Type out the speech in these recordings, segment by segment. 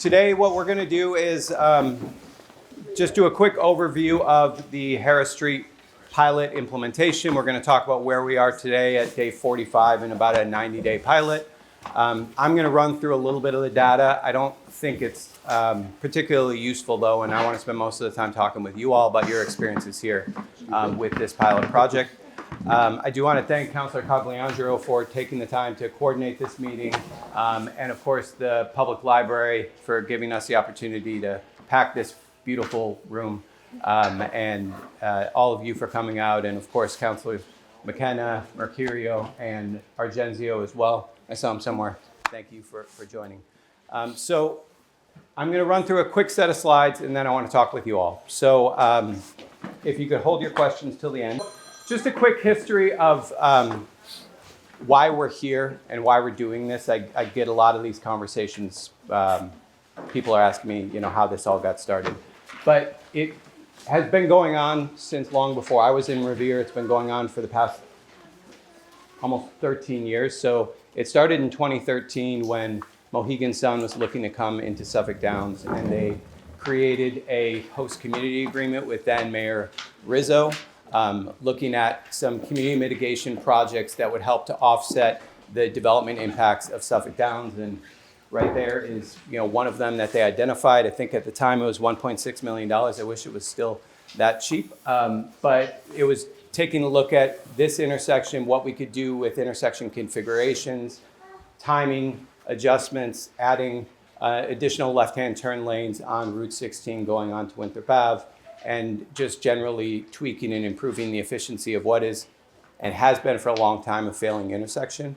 Today what we're going to do is just do a quick overview of the Harris Street pilot implementation. We're going to talk about where we are today at day 45 in about a 90-day pilot. I'm going to run through a little bit of the data. I don't think it's particularly useful though, and I want to spend most of the time talking with you all about your experiences here with this pilot project. I do want to thank Councillor Cogliandro for taking the time to coordinate this meeting, and of course the Public Library for giving us the opportunity to pack this beautiful room, and all of you for coming out, and of course Councillors McKenna, Mercurio, and Argenzio as well. I saw him somewhere. Thank you for joining. So I'm going to run through a quick set of slides, and then I want to talk with you all. So if you could hold your questions till the end. Just a quick history of why we're here and why we're doing this. I get a lot of these conversations. People are asking me, how this all got started. But it has been going on since long before I was in Revere. It's been going on for the past almost 13 years. So it started in 2013 when Mohegan Sun was looking to come into Suffolk Downs, and they created a host community agreement with then Mayor Rizzo, looking at some community mitigation projects that would help to offset the development impacts of Suffolk Downs. And right there is, one of them that they identified. I think at the time it was $1.6 million. I wish it was still that cheap. But it was taking a look at this intersection, what we could do with intersection configurations, timing adjustments, adding additional left-hand turn lanes on Route 16 going on to Winthrop Ave, and just generally tweaking and improving the efficiency of what is and has been for a long time a failing intersection.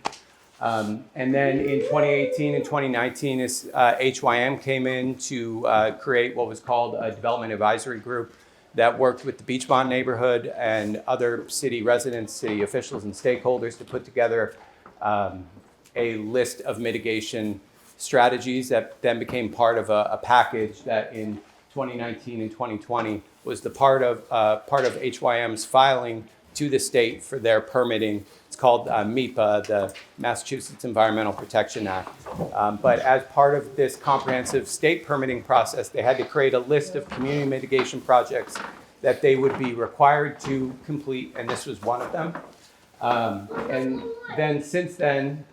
And then in 2018 and 2019, HYM came in to create what was called a development advisory group that worked with the Beachmont neighborhood and other city residents, city officials, and stakeholders to put together a list of mitigation strategies that then became part of a package that in 2019 and 2020 was the part of HYM's filing to the state for their permitting. It's called MEPA, the Massachusetts Environmental Protection Act. But as part of this comprehensive state permitting process, they had to create a list of community mitigation projects that they would be required to complete, and this was one of them. And then since then,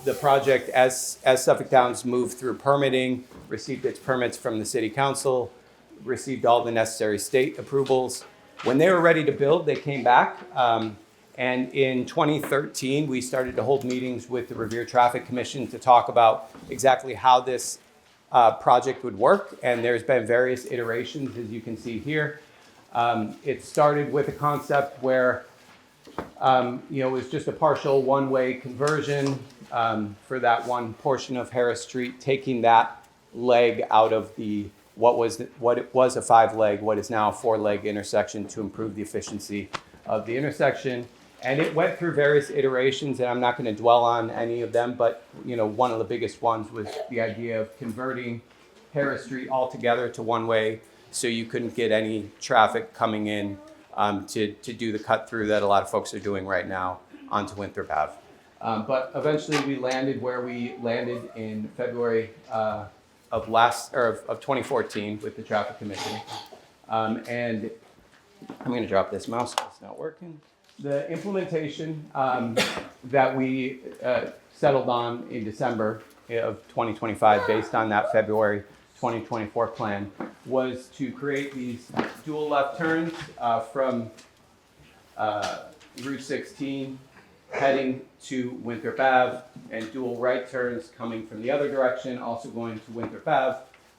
the project, as Suffolk Downs moved through permitting, received its permits from the city council, received all the necessary state approvals. When they were ready to build, they came back. And in 2013, we started to hold meetings with the Revere Traffic Commission to talk about exactly how this project would work. And there's been various iterations, as you can see here. It started with a concept where it was just a partial one-way conversion for that one portion of Harris Street, taking that leg out of what it was a 5-leg, what is now a 4-leg intersection to improve the efficiency of the intersection. And it went through various iterations, and I'm not going to dwell on any of them, but one of the biggest ones was the idea of converting Harris Street altogether to one-way, so you couldn't get any traffic coming in to do the cut through that a lot of folks are doing right now onto Winthrop Ave. But eventually we landed where we landed in February of 2014 with the Traffic Commission. And I'm going to drop this mouse, it's not working. The implementation that we settled on in December of 2025 based on that February 2024 plan was to create these dual left turns from Route 16 heading to Winthrop Ave, and dual right turns coming from the other direction, also going to Winthrop Ave,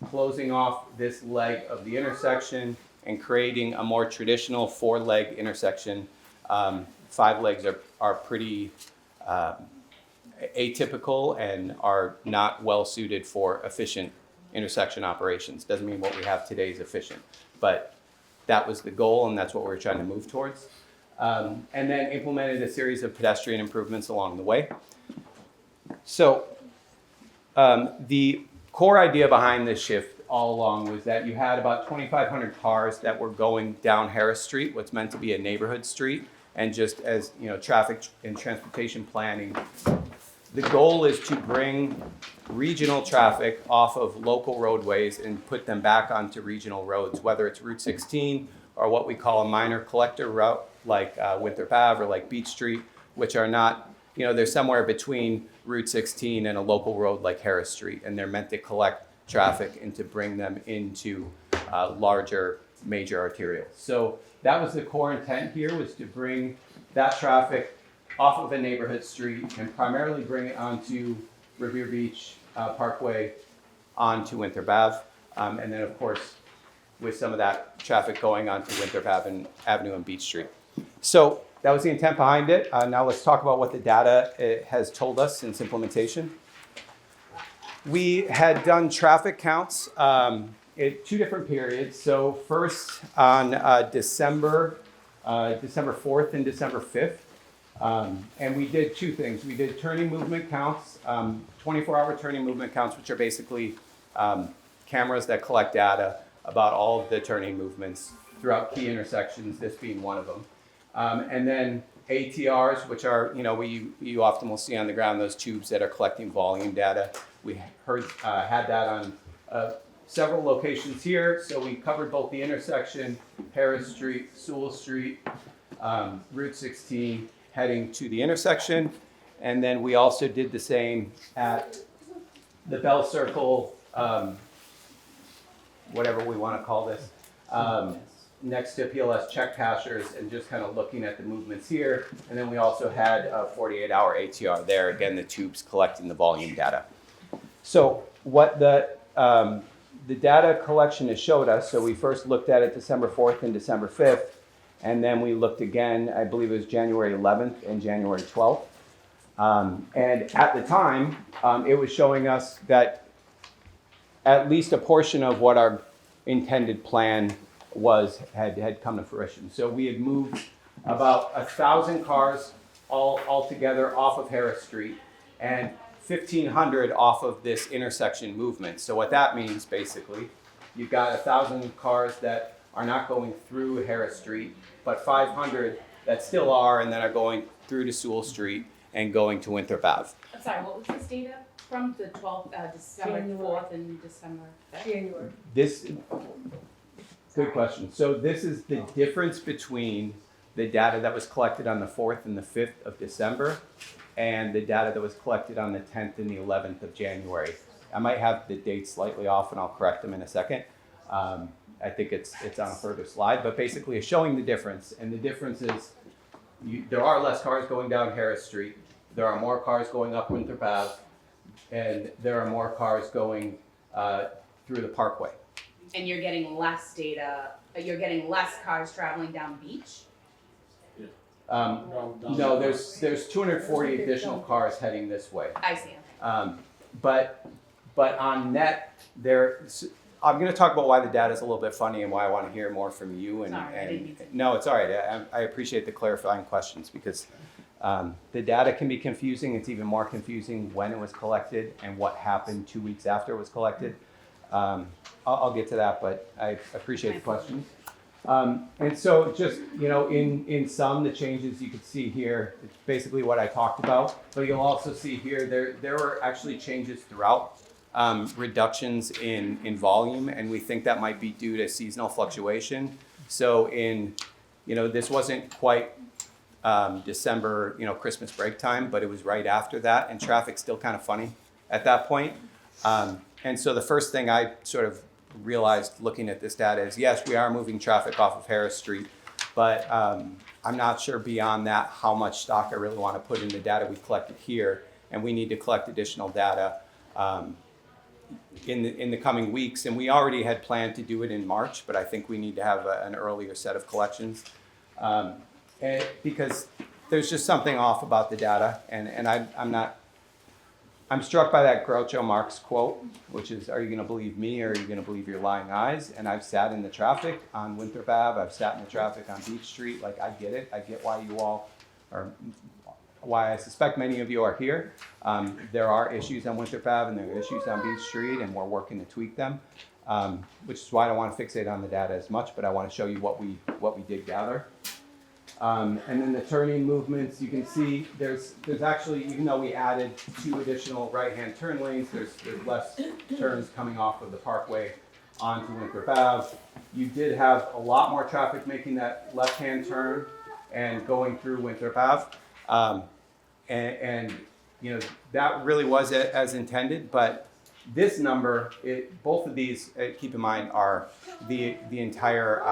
closing off this leg of the intersection and creating a more traditional 4-leg intersection. 5 legs are pretty atypical and are not well suited for efficient intersection operations. Doesn't mean what we have today is efficient, but that was the goal, and that's what we're trying to move towards. And then implemented a series of pedestrian improvements along the way. So the core idea behind this shift all along was that you had about 2,500 cars that were going down Harris Street, what's meant to be a neighborhood street, and just as traffic and transportation planning, the goal is to bring regional traffic off of local roadways and put them back onto regional roads, whether it's Route 16 or what we call a minor collector route like Winthrop Ave or like Beach Street, which are not, they're somewhere between Route 16 and a local road like Harris Street, and they're meant to collect traffic and to bring them into larger major arterials. So that was the core intent here, was to bring that traffic off of a neighborhood street and primarily bring it onto Revere Beach Parkway onto Winthrop Ave. And then of course, with some of that traffic going onto Winthrop Avenue and Beach Street. So that was the intent behind it. Now let's talk about what the data has told us since implementation. We had done traffic counts at 2 different periods. So first on December 4th and December 5th. And we did 2 things. We did turning movement counts, 24-hour turning movement counts, which are basically cameras that collect data about all of the turning movements throughout key intersections, this being one of them. And then ATRs, which are, you often will see on the ground, those tubes that are collecting volume data. We had that on several locations here. So we covered both the intersection, Harris Street, Sewall Street, Route 16, heading to the intersection. And then we also did the same at the Bell Circle, whatever we want to call this, next to PLS check cashers, and just kind of looking at the movements here. And then we also had a 48-hour ATR there, again, the tubes collecting the volume data. So what the data collection has showed us, so we first looked at it December 4th and December 5th, and then we looked again, I believe it was January 11th and January 12th. And at the time, it was showing us that at least a portion of what our intended plan had come to fruition. So we had moved about 1,000 cars all together off of Harris Street and 1,500 off of this intersection movement. So what that means, basically, you've got 1,000 cars that are not going through Harris Street, but 500 that still are, and that are going through to Sewell Street and going to Winthrop Ave. I'm sorry, what was this data from the 12th, December 4th and December 5th? January. Good question. So this is the difference between the data that was collected on the 4th and the 5th of December and the data that was collected on the 10th and the 11th of January. I might have the dates slightly off, and I'll correct them in a second. I think it's on a further slide, but basically it's showing the difference. And the difference is there are less cars going down Harris Street. There are more cars going up Winthrop Ave, and there are more cars going through the Parkway. And you're getting less data, you're getting less cars traveling down Beach? No, there's 240 additional cars heading this way. I see, okay. But on net, I'm going to talk about why the data is a little bit funny and why I want to hear more from you. No, it's all right. I appreciate the clarifying questions, because the data can be confusing. It's even more confusing when it was collected and what happened 2 weeks after it was collected. I'll get to that, but I appreciate the questions. And so just, in sum, the changes you could see here, it's basically what I talked about, but you'll also see here, there were actually changes throughout, reductions in volume, and we think that might be due to seasonal fluctuation. So this wasn't quite December, Christmas break time, but it was right after that, and traffic's still kind of funny at that point. And so the first thing I sort of realized looking at this data is, yes, we are moving traffic off of Harris Street, but I'm not sure beyond that how much stock I really want to put in the data we collected here, and we need to collect additional data in the coming weeks. And we already had planned to do it in March, but I think we need to have an earlier set of collections because there's just something off about the data, and I'm struck by that Groucho Marx quote, which is, are you going to believe me, or are you going to believe your lying eyes? And I've sat in the traffic on Winthrop Ave. I've sat in the traffic on Beach Street. Like, I get it. I get why you all are, why I suspect many of you are here. There are issues on Winthrop Ave and there are issues on Beach Street, and we're working to tweak them, which is why I don't want to fixate on the data as much, but I want to show you what we did gather. And then the turning movements, you can see there's actually, even though we added 2 additional right-hand turn lanes, there's less turns coming off of the Parkway onto Winthrop Ave. You did have a lot more traffic making that left-hand turn and going through Winthrop Ave. And you know, that really was as intended, but this number, both of these, keep in mind, are the entire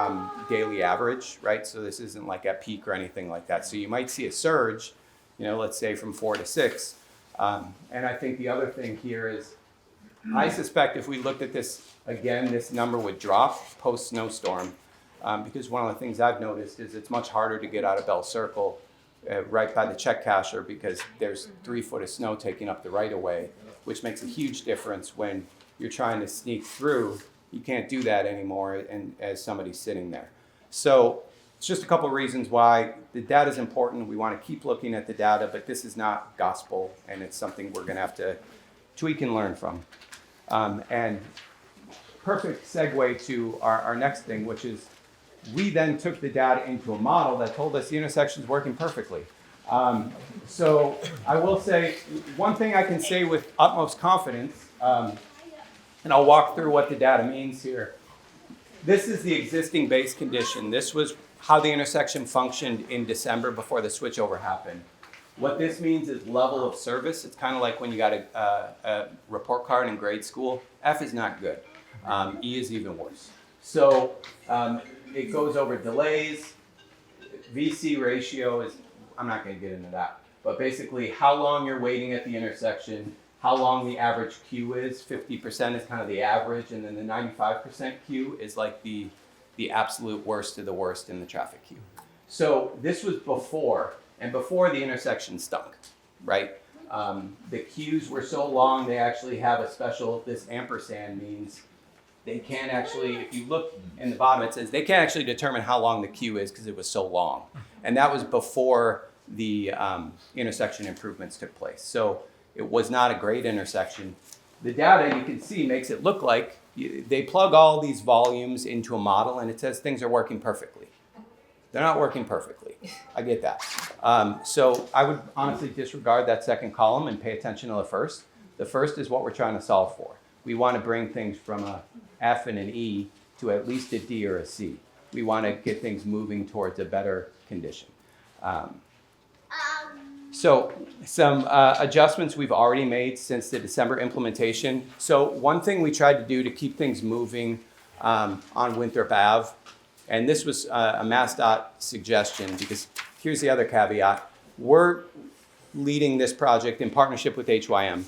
daily average, right? So this isn't like at peak or anything like that. So you might see a surge, you know, let's say from 4 to 6. And I think the other thing here is, I suspect if we looked at this again, this number would drop post snowstorm, because one of the things I've noticed is it's much harder to get out of Bell Circle right by the check casher because there's 3 foot of snow taking up the right of way, which makes a huge difference when you're trying to sneak through. You can't do that anymore and as somebody's sitting there. So it's just a couple of reasons why the data is important. We want to keep looking at the data, but this is not gospel, and it's something we're going to have to tweak and learn from. And perfect segue to our next thing, which is we then took the data into a model that told us the intersection's working perfectly. So I will say, one thing I can say with utmost confidence, and I'll walk through what the data means here. This is the existing base condition. This was how the intersection functioned in December before the switchover happened. What this means is level of service. It's kind of like when you got a report card in grade school. F is not good. E is even worse. So it goes over delays. VC ratio is, I'm not going to get into that, but basically how long you're waiting at the intersection, how long the average queue is. 50% is kind of the average, and then the 95% queue is like the absolute worst of the worst in the traffic queue. So this was before, and before the intersection stunk, right? The queues were so long, they actually have a special, this ampersand means they can't actually, if you look in the bottom, it says they can't actually determine how long the queue is because it was so long. And that was before the intersection improvements took place. So it was not a great intersection. The data you can see makes it look like they plug all these volumes into a model and it says things are working perfectly. They're not working perfectly. I get that. So I would honestly disregard that second column and pay attention to the first. The first is what we're trying to solve for. We want to bring things from a F and an E to at least a D or a C. We want to get things moving towards a better condition. So some adjustments we've already made since the December implementation. So one thing we tried to do to keep things moving on Winthrop Ave, and this was a MassDOT suggestion, because here's the other caveat. We're leading this project in partnership with HYM,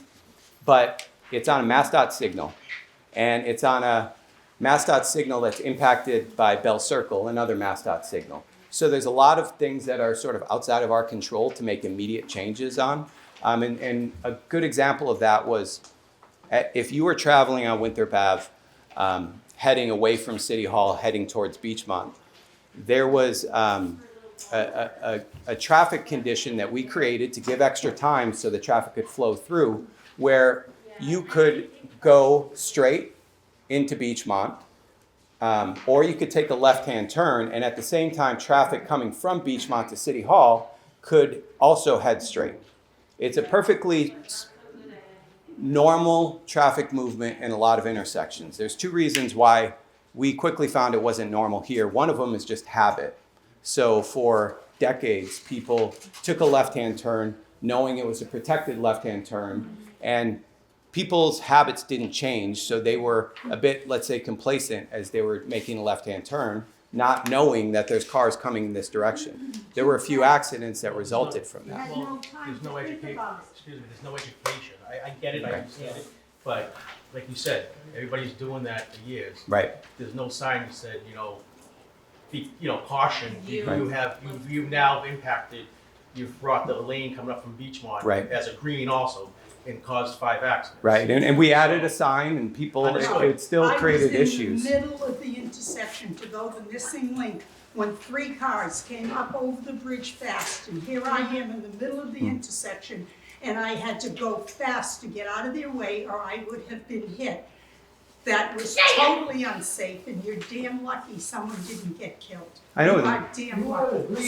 but it's on a MassDOT signal, and it's on a MassDOT signal that's impacted by Bell Circle, another MassDOT signal. So there's a lot of things that are sort of outside of our control to make immediate changes on. And a good example of that was if you were traveling on Winthrop Ave, heading away from City Hall, heading towards Beachmont, there was a traffic condition that we created to give extra time so the traffic could flow through, where you could go straight into Beachmont, or you could take a left-hand turn, and at the same time, traffic coming from Beachmont to City Hall could also head straight. It's a perfectly normal traffic movement in a lot of intersections. There's 2 reasons why we quickly found it wasn't normal here. One of them is just habit. So for decades, people took a left-hand turn knowing it was a protected left-hand turn, and people's habits didn't change, so they were a bit, let's say, complacent as they were making a left-hand turn, not knowing that there's cars coming in this direction. There were a few accidents that resulted from that. Well, there's no education. Excuse me, there's no education. I get it, I understand it, but like you said, everybody's doing that for years. Right. There's no sign that said, caution. Right. You've now impacted. You've brought the lane coming up from Beachmont Right. as a green also, and caused 5 accidents. Right, and we added a sign, and people, it still created issues. I was in the middle of the intersection to go the missing link when 3 cars came up over the bridge fast, and here I am in the middle of the intersection, and I had to go fast to get out of their way or I would have been hit. that was totally unsafe, and you're damn lucky someone didn't get killed. I know. You are damn lucky.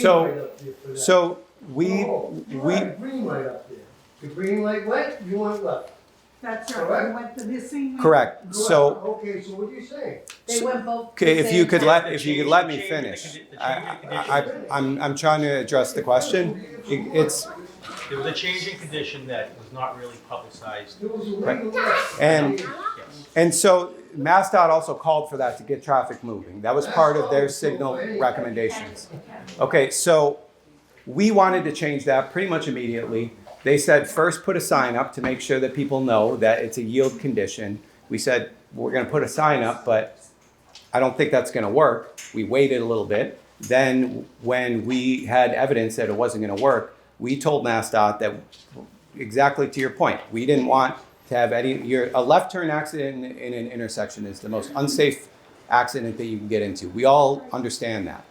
So we Green light up there. The green light went, you went left. That's right, you went the missing link. correct. So Okay, so what are you saying? They went both. okay, if you could The let me change- finish. the change in condition. I'm trying to address the question. It's There was a change in condition that was not really publicized. There was a legal left. and Yes. and so MassDOT also called for that to get traffic moving. That was part of their signal recommendations. Okay, so we wanted to change that pretty much immediately. They said first put a sign up to make sure that people know that it's a yield condition. We said we're going to put a sign up, but I don't think that's going to work. We waited a little bit. Then when we had evidence that it wasn't going to work, we told MassDOT that exactly to your point, we didn't want to have a left turn accident in an intersection is the most unsafe accident that you can get into. We all understand that.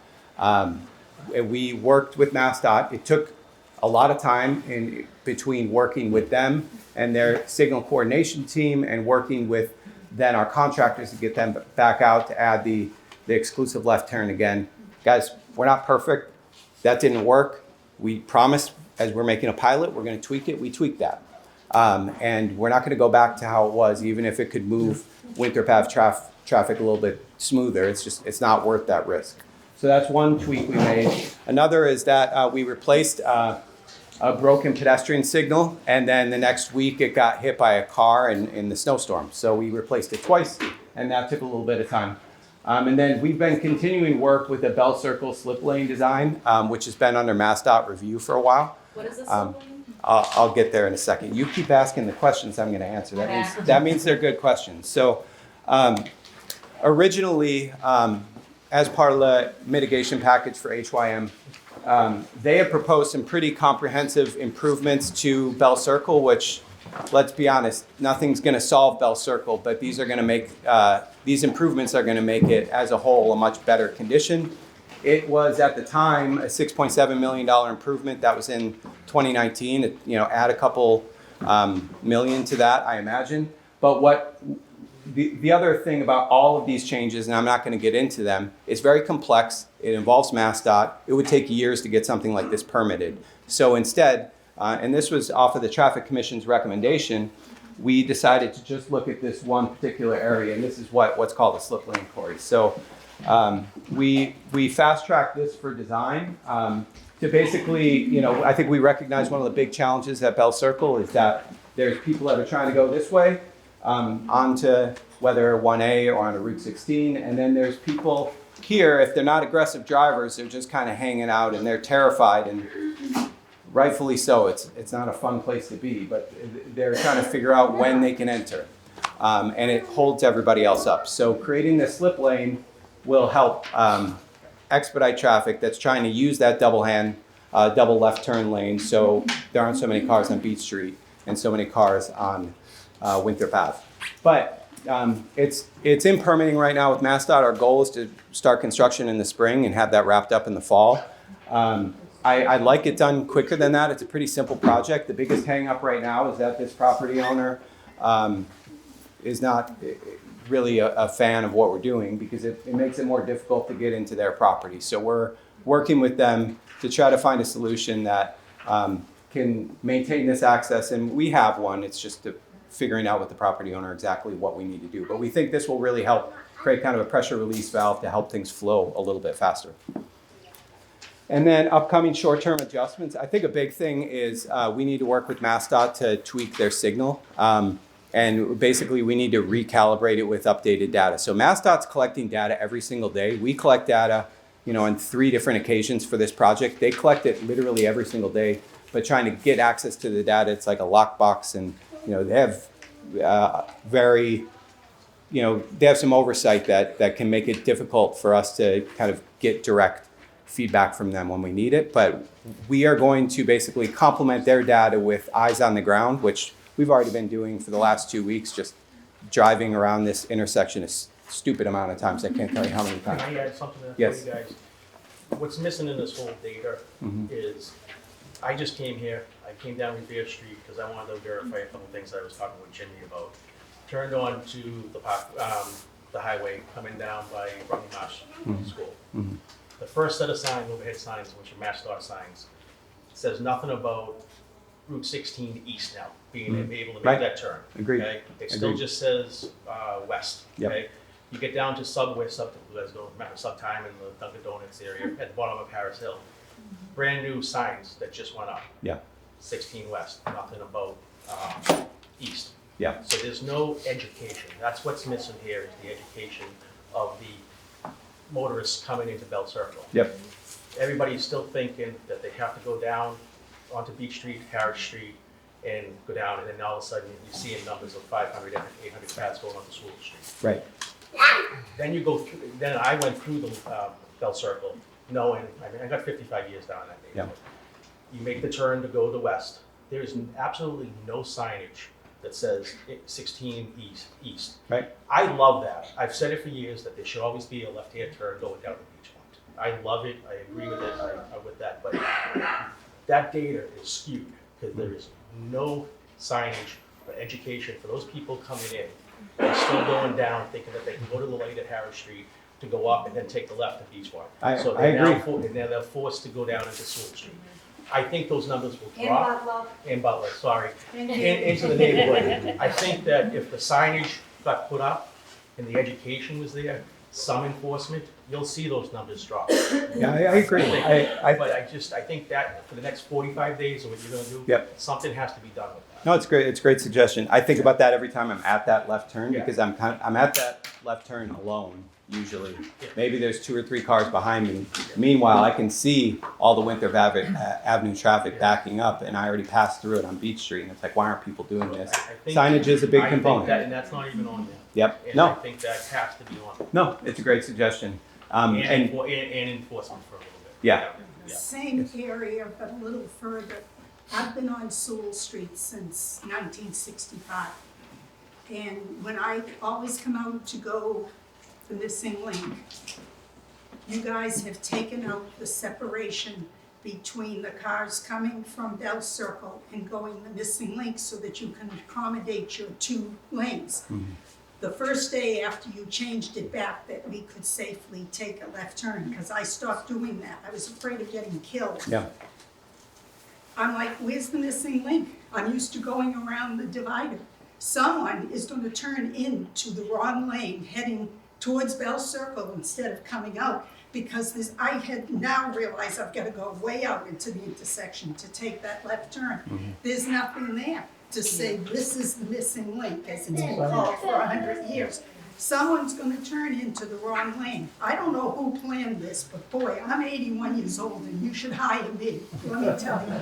We worked with MassDOT. It took a lot of time in between working with them and their signal coordination team and working with then our contractors to get them back out to add the exclusive left turn again. Guys, we're not perfect. That didn't work. We promised as we're making a pilot, we're going to tweak it. We tweaked that. And we're not going to go back to how it was, even if it could move Winthrop Ave traffic a little bit smoother. It's not worth that risk. So that's one tweak we made. Another is that we replaced a broken pedestrian signal, and then the next week it got hit by a car in the snowstorm. So we replaced it twice, and that took a little bit of time. And then we've been continuing work with the Bell Circle slip lane design, which has been under MassDOT review for a while. What is this? I'll get there in a second. You keep asking the questions I'm going to answer. That means they're good questions. So originally, as part of the mitigation package for HYM, they have proposed some pretty comprehensive improvements to Bell Circle, which, let's be honest, nothing's going to solve Bell Circle, but these are going to make these improvements are going to make it as a whole a much better condition. It was at the time a $6.7 million improvement. That was in 2019. Add a couple million to that, I imagine. But what the other thing about all of these changes, and I'm not going to get into them, it's very complex. It involves MassDOT. It would take years to get something like this permitted. So instead, and this was off of the Traffic Commission's recommendation, we decided to just look at this one particular area, and this is what's called a slip lane quarry. So we fast-tracked this for design to basically, I think we recognize one of the big challenges at Bell Circle is that there's people that are trying to go this way onto whether 1A or on a Route 16, and then there's people here, if they're not aggressive drivers, they're just kind of hanging out and they're terrified, and rightfully so. It's not a fun place to be, but they're trying to figure out when they can enter, and it holds everybody else up. So creating this slip lane will help expedite traffic that's trying to use that double left turn lane, so there aren't so many cars on Beach Street and so many cars on Winthrop Ave. But it's in permitting right now with MassDOT. Our goal is to start construction in the spring and have that wrapped up in the fall. I'd like it done quicker than that. It's a pretty simple project. The biggest hang up right now is that this property owner is not really a fan of what we're doing because it makes it more difficult to get into their property. So we're working with them to try to find a solution that can maintain this access, and we have one. It's just figuring out with the property owner exactly what we need to do. But we think this will really help create kind of a pressure release valve to help things flow a little bit faster. And then upcoming short-term adjustments. I think a big thing is we need to work with MassDOT to tweak their signal. And basically we need to recalibrate it with updated data. So MassDOT's collecting data every single day. We collect data, on 3 different occasions for this project. They collect it literally every single day, but trying to get access to the data, it's like a lockbox, and they have they have some oversight that can make it difficult for us to kind of get direct feedback from them when we need it. But we are going to basically complement their data with eyes on the ground, which we've already been doing for the last 2 weeks, just driving around this intersection a stupid amount of times. I can't tell you how many times. Can I add something to that Yes. for you guys? What's missing in this whole data is, I just came here, I came down Revere Street because I wanted to verify a couple things I was talking with Jimmy about. turned on to the park, the highway coming down by Rutland Marsh School. Mhm. The first set of signs, overhead signs, which are MassDOT signs, says nothing about Route 16 east now, being able to Right. make that turn. Agreed. Okay? It still Agreed. just says west. Yep. Okay? You get down to Subway, Subtime in the Dunkin' Donuts area at the bottom of Harris Hill. Brand new signs that just went up. Yeah. 16 west, nothing about east. Yeah. So there's no education. That's what's missing here is the education of the motorists coming into Bell Circle. Yep. Everybody's still thinking that they have to go down onto Beach Street, Harris Street, and go down, and then all of a sudden you're seeing numbers of 500 and 800 cars going onto Sewall Street. Right. Then you go through, then I went through the Bell Circle, knowing, I got 55 years down that neighborhood. You make the turn to go to the west. There is absolutely no signage that says 16 east. Right. I love that. I've said it for years that there should always be a left-hand turn going down the beach front. I love it. I agree with it. With that, but that data is skewed because there is no signage or education for those people coming in. They're still going down, thinking that they can go to the light at Harris Street to go up and then take the left at Beachmont. So I agree. and then they're forced to go down into Sewell Street. I think those numbers will In drop. Butler. In Butler, sorry. Into the neighborhood. I think that if the signage got put up and the education was there, some enforcement, you'll see those numbers drop. Yeah, I agree. But I think that for the next 45 days of what you're gonna do, Yep. something has to be done with that. No, it's great. It's a great suggestion. I think about that every time I'm at that left turn Yeah. because I'm at that left turn alone usually. Yeah. Maybe there's 2 or 3 cars behind me. Meanwhile, I can see all the Winthrop Avenue traffic backing up, and I already passed through it on Beach Street. And it's like, why aren't people doing this? I think- Signage is a big I think component. that- and that's not even on there. Yep. And I No, think that has to be on. no, it's a great suggestion. And And enforcement for a little bit. Yeah. Yeah. Same area, but a little further. I've been on Sewell Street since 1965. And when I always come out to go the missing link, you guys have taken out the separation between the cars coming from Bell Circle and going the missing link so that you can accommodate your 2 lanes. The first day after you changed it back that we could safely take a left turn, because I stopped doing that. I was afraid of getting killed. yeah, I'm like, where's the missing link? I'm used to going around the divider. Someone is going to turn into the wrong lane, heading towards Bell Circle instead of coming out, because I had now realized I've got to go way out into the intersection to take that left turn. There's nothing there to say this is the missing link, as it's been called for 100 years. Someone's going to turn into the wrong lane. I don't know who planned this, but boy, I'm 81 years old and you should hire me, let me tell you.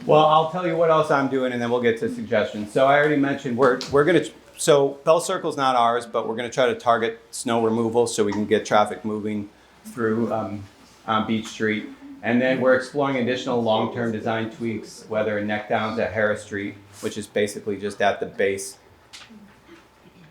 Well, I'll tell you what else I'm doing, and then we'll get to suggestions. So I already mentioned we're gonna. So Bell Circle's not ours, but we're gonna try to target snow removal so we can get traffic moving through Beach Street, and then we're exploring additional long-term design tweaks, whether neck downs at Harris Street, which is basically just at the base.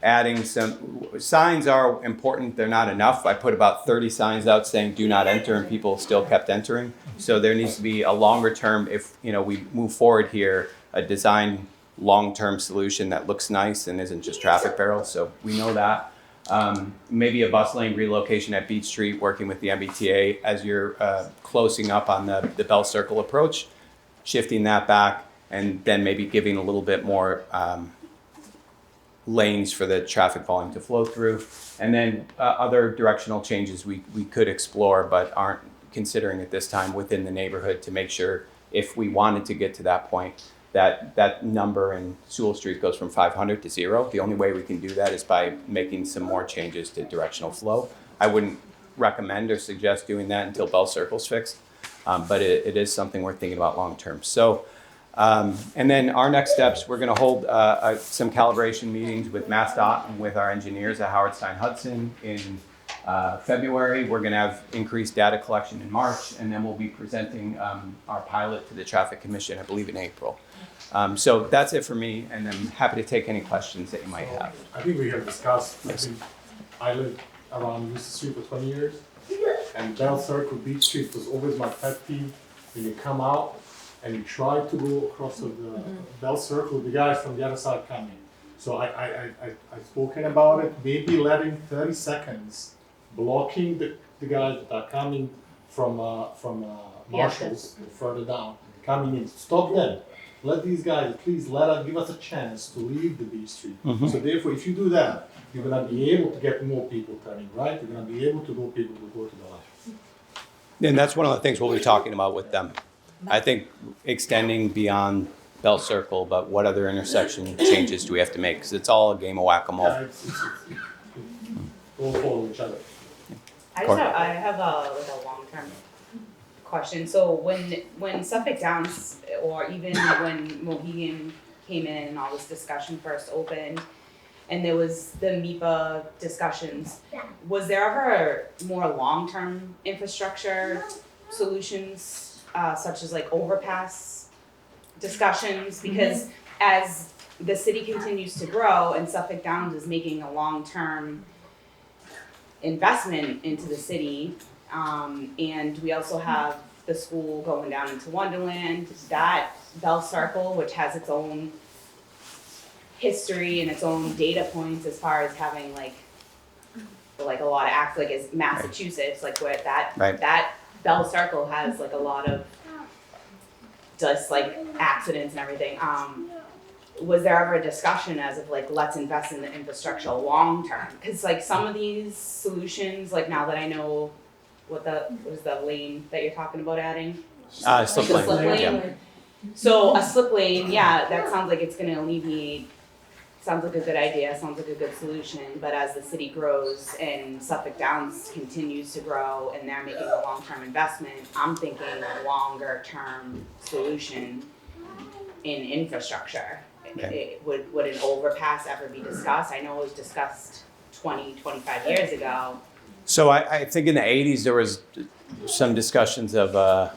Adding some signs are important. They're not enough. I put about 30 signs out saying "Do not enter," and people still kept entering. So there needs to be a longer term. If we move forward here, a design long-term solution that looks nice and isn't just traffic barrels. So we know that. Maybe a bus lane relocation at Beach Street, working with the MBTA as you're closing up on the Bell Circle approach, shifting that back, and then maybe giving a little bit more lanes for the traffic volume to flow through. And then other directional changes we could explore but aren't considering at this time within the neighborhood to make sure if we wanted to get to that point that number in Sewell Street goes from 500 to 0. The only way we can do that is by making some more changes to directional flow. I wouldn't recommend or suggest doing that until Bell Circle's fixed, but it is something we're thinking about long term. So, and then our next steps, we're going to hold some calibration meetings with MassDOT and with our engineers at Howard Stein Hudson in February. We're going to have increased data collection in March, and then we'll be presenting our pilot to the Traffic Commission, I believe, in April. So that's it for me, and I'm happy to take any questions that you might have. I think we have discussed, I lived around Euston Street for 20 years, and Bell Circle, Beach Street was always my pet peeve. When you come out and you try to go across the Bell Circle, the guys from the other side coming, So I've spoken about it, maybe letting 30 seconds, blocking the guys that are coming from Marshalls further down, coming in, stop them. Let these guys, please give us a chance to leave the B Street. Mhm. So therefore, if you do that, you're gonna be able to get more people turning right, you're gonna be able to go people to go to the left. And that's one of the things we'll be talking about with them. I think extending beyond Bell Circle, but what other intersection changes do we have to make? Because it's all a game of whack-a-mole. Yeah, it's all follow each other. I have a long-term question. So when Suffolk Downs, or even when Mohegan came in and all this discussion first opened, and there was the MIPA discussions, was there ever more long-term infrastructure solutions, such as like overpass discussions? Because as the city continues to grow and Suffolk Downs is making a long-term investment into the city, and we also have the school going down into Wonderland, that Bell Circle, which has its own history and its own data points as far as having like a lot of acts, like is Massachusetts, like where that Bell Circle has like a lot of just like accidents and everything. Was there ever a discussion as of like, let's invest in the infrastructure long term? Because like some of these solutions, like now that I know what is the lane that you're talking about adding? Slip Like a slip lane. lane? Yeah. So a slip lane, yeah, that sounds like it's gonna alleviate, sounds like a good idea, sounds like a good solution, but as the city grows and Suffolk Downs continues to grow and they're making a long-term investment, I'm thinking a longer-term solution in infrastructure. Would an overpass ever be discussed? I know it was discussed 25 years ago. So I think in the 80s there was some discussions of the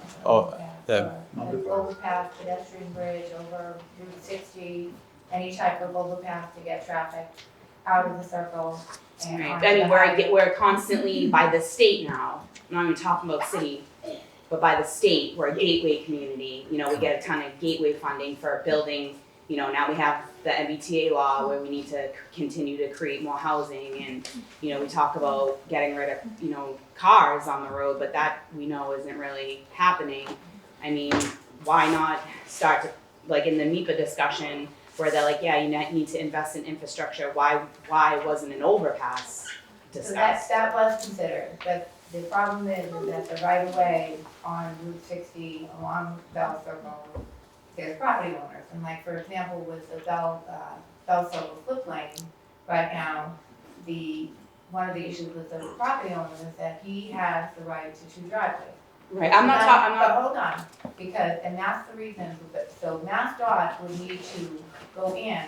Overpass, pedestrian bridge over Route 60, any type of overpass to get traffic out of the circle. And Right. onto I mean, the highway. we're constantly by the state now. I'm not even talking about city, but by the state, we're a gateway community. You know, we get a ton of gateway funding for building. You know, now we have the MBTA law where we need to continue to create more housing, and you know, we talk about getting rid of cars on the road, but that we know isn't really happening. I mean, why not start to, like in the MIPA discussion where they're like, yeah, you need to invest in infrastructure. Why wasn't an overpass So discussed? that was considered, but the problem is that the right of way on Route 60 along Bell Circle, there's property owners. And like, for example, with the Bell Circle slip lane, right now, one of the issues with the property owner is that he has the right to two driveways. Right. I'm not talking. But hold on, and that's the reason, so MassDOT would need to go in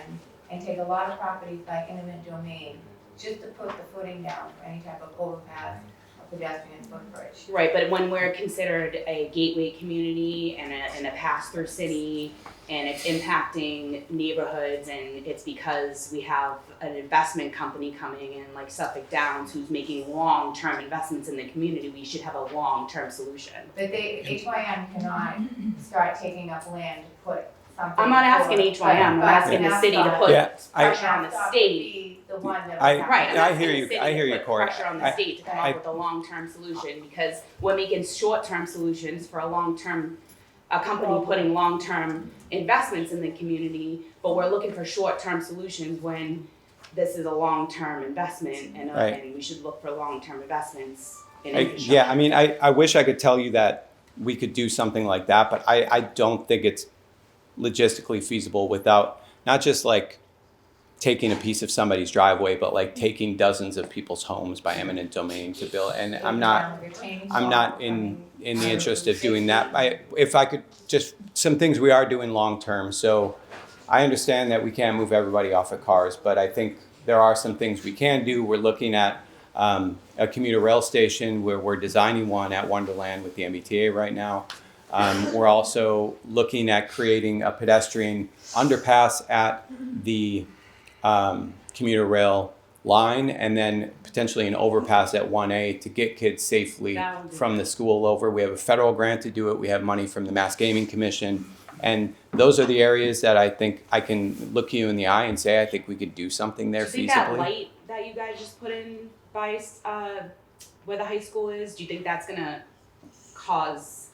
and take a lot of properties by eminent domain just to put the footing down for any type of overpass or pedestrian footbridge. Right, but when we're considered a gateway community and a pass-through city, and it's impacting neighborhoods, and it's because we have an investment company coming in like Suffolk Downs who's making long-term investments in the community, we should have a long-term solution. But HYM cannot start taking up land to put something. I'm not asking HYM, I'm asking the city to put Yeah, pressure on the MassDOT would state. be the one that. I- would have Right, to- I'm I asking hear the you. city I hear to you, put Corey. pressure on the I- state to come I- up with a long-term solution, because we're making short-term solutions for a company putting long-term investments in the community, but we're looking for short-term solutions when this is a long-term investment, and Right. and we should look for long-term investments in I infrastructure. mean, I wish I could tell you that we could do something like that, but I don't think it's logistically feasible without not just like taking a piece of somebody's driveway, but like taking dozens of people's homes by eminent domain to build. And I'm not in the interest of doing that. If I could just, some things we are doing long-term. So I understand that we can't move everybody off of cars, but I think there are some things we can do. We're looking at a commuter rail station where we're designing one at Wonderland with the MBTA right now. We're also looking at creating a pedestrian underpass at the commuter rail line, and then potentially an overpass at 1A to get kids safely That would be from the school over. We have a federal grant to do it. We have money from the Mass Gaming Commission. And those are the areas that I think I can look you in the eye and say, I think we could do something there Do you think that feasibly. light that you guys just put in by where the high school is, do you think that's gonna cause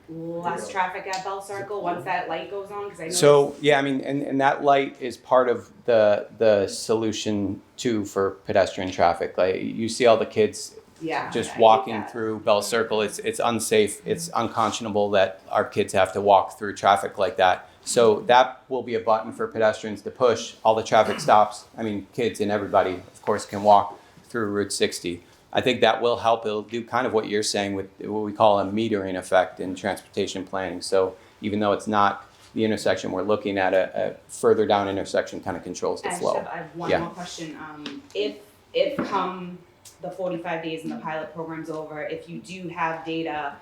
less traffic at Bell Circle once that light goes on? 'Cause I know So, yeah, I mean, and that light is part of the solution too for pedestrian traffic. Like, you see all the kids yeah, just I get walking that. through Bell Circle. It's unsafe. It's unconscionable that our kids have to walk through traffic like that. So that will be a button for pedestrians to push. All the traffic stops. I mean, kids and everybody, of course, can walk through Route 60. I think that will help. It'll do kind of what you're saying with what we call a metering effect in transportation planning. So even though it's not the intersection we're looking at, a further down intersection kind of controls the I flow. have one Yeah. more question. If come the 45 days and the pilot program's over, if you do have data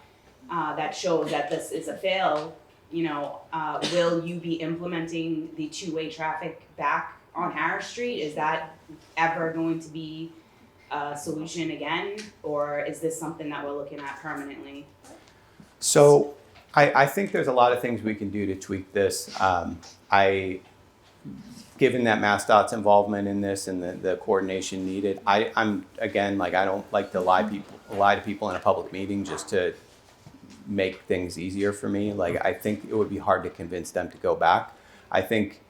that shows that this is a fail, will you be implementing the two-way traffic back on Harris Street? Is that ever going to be a solution again, or is this something that we're looking at permanently? So I think there's a lot of things we can do to tweak this. Given that MassDOT's involvement in this and the coordination needed, I'm again, like, I don't like to lie to people in a public meeting just to make things easier for me. Like, I think it would be hard to convince them to go back. I think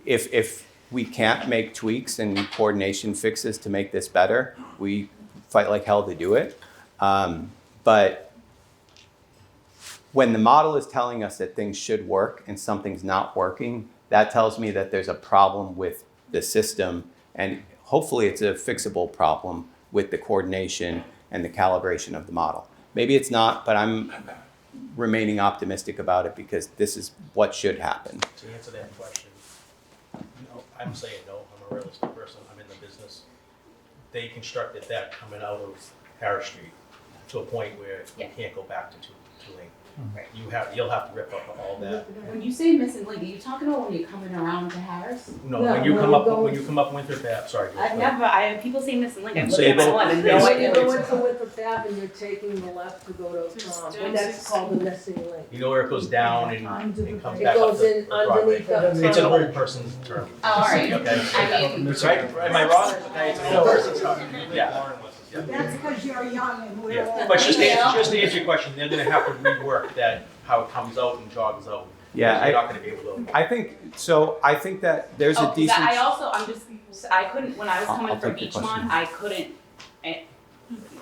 if we can't make tweaks and coordination fixes to make this better, we fight like hell to do it. But when the model is telling us that things should work and something's not working, that tells me that there's a problem with the system, and hopefully it's a fixable problem with the coordination and the calibration of the model. Maybe it's not, but I'm remaining optimistic about it because this is what should happen. To answer that question, no, I'm saying no. I'm a realistic person. I'm in the business. They constructed that coming out of Harris Street to a point where you can't go back to two lane. Right. You'll have to rip up all that. When you say missing link, are you talking about when you're coming around to Harris? No, No, when you when come you up go- when you come up Winthrop Ave, sorry. People say missing link, I'm So looking at you my go- one and No, no When idea you what go you're into Winthrop Ave and you're taking the left to go to, and that's called the missing link. You know where it goes down and comes It back up goes to in Broadway. underneath the. It's an old person's term. Oh, all right. Okay. I mean, Right? Am I wrong? Okay, it's an old person's term. Yeah. That's because you're young and we're Yeah. all. But just to answer your question, they're gonna have to rework that, how it comes out and jogs out. Yeah, You're not gonna be able to. I think that there's a 'cause decent. I couldn't, when I was I'll coming from take the Beachmont, question. I couldn't,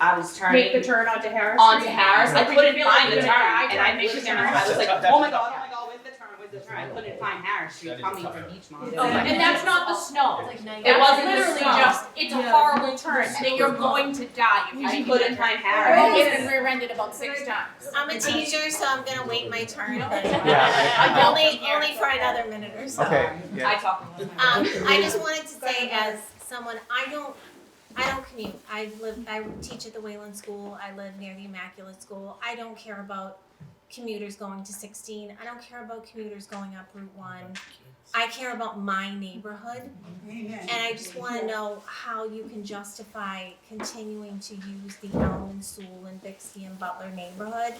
I was turning. Make the turn onto Harris Onto Street. Harris, I couldn't find the turn, I and I make made the sure, turn. I was like, That's oh my tough. god, where's the turn, I couldn't find Harris Street That is coming tough. from Beachmont. Oh, and that's not the snow. It's It It wasn't the literally snow. just, it's a horrible turn, that you're going to die if you I do couldn't that find turn. Harris. I've been rear-ended about 6 times. I'm a teacher, so I'm gonna wait my turn. Yeah. Only for another minute or so. Okay. Yeah. I talked. I just wanted to say, as someone, I don't commute. I teach at the Wayland School. I live near the Immaculate School. I don't care about commuters going to 16. I don't care about commuters going up Route 1. I care about my neighborhood. Amen. And I just want to know how you can justify continuing to use the Elm and Sewell and Bixby and Butler neighborhood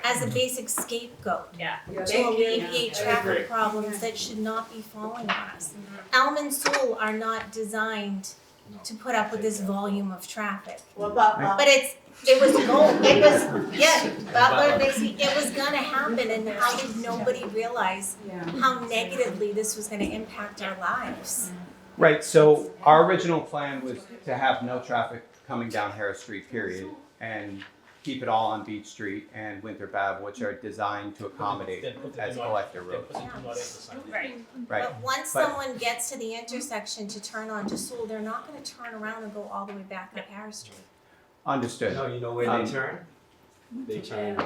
as a basic scapegoat Yeah. to alleviate traffic problems that should not be falling on us. Elm and Sewell are not designed to put up with this volume of traffic. But Butler, Bixby, it was gonna happen, and how did nobody realize how negatively this was gonna impact our lives? Right, so our original plan was to have no traffic coming down Harris Street, period, and keep it all on Beach Street and Winthrop Ave, which are designed to accommodate Then put the as do not- collector then roads. put the do not enter sign. Right. Right, But once But- someone gets to the intersection to turn onto Sewell, they're not gonna turn around and go all the way back up Harris Street. understood. No, you know where Um, they turn? They turn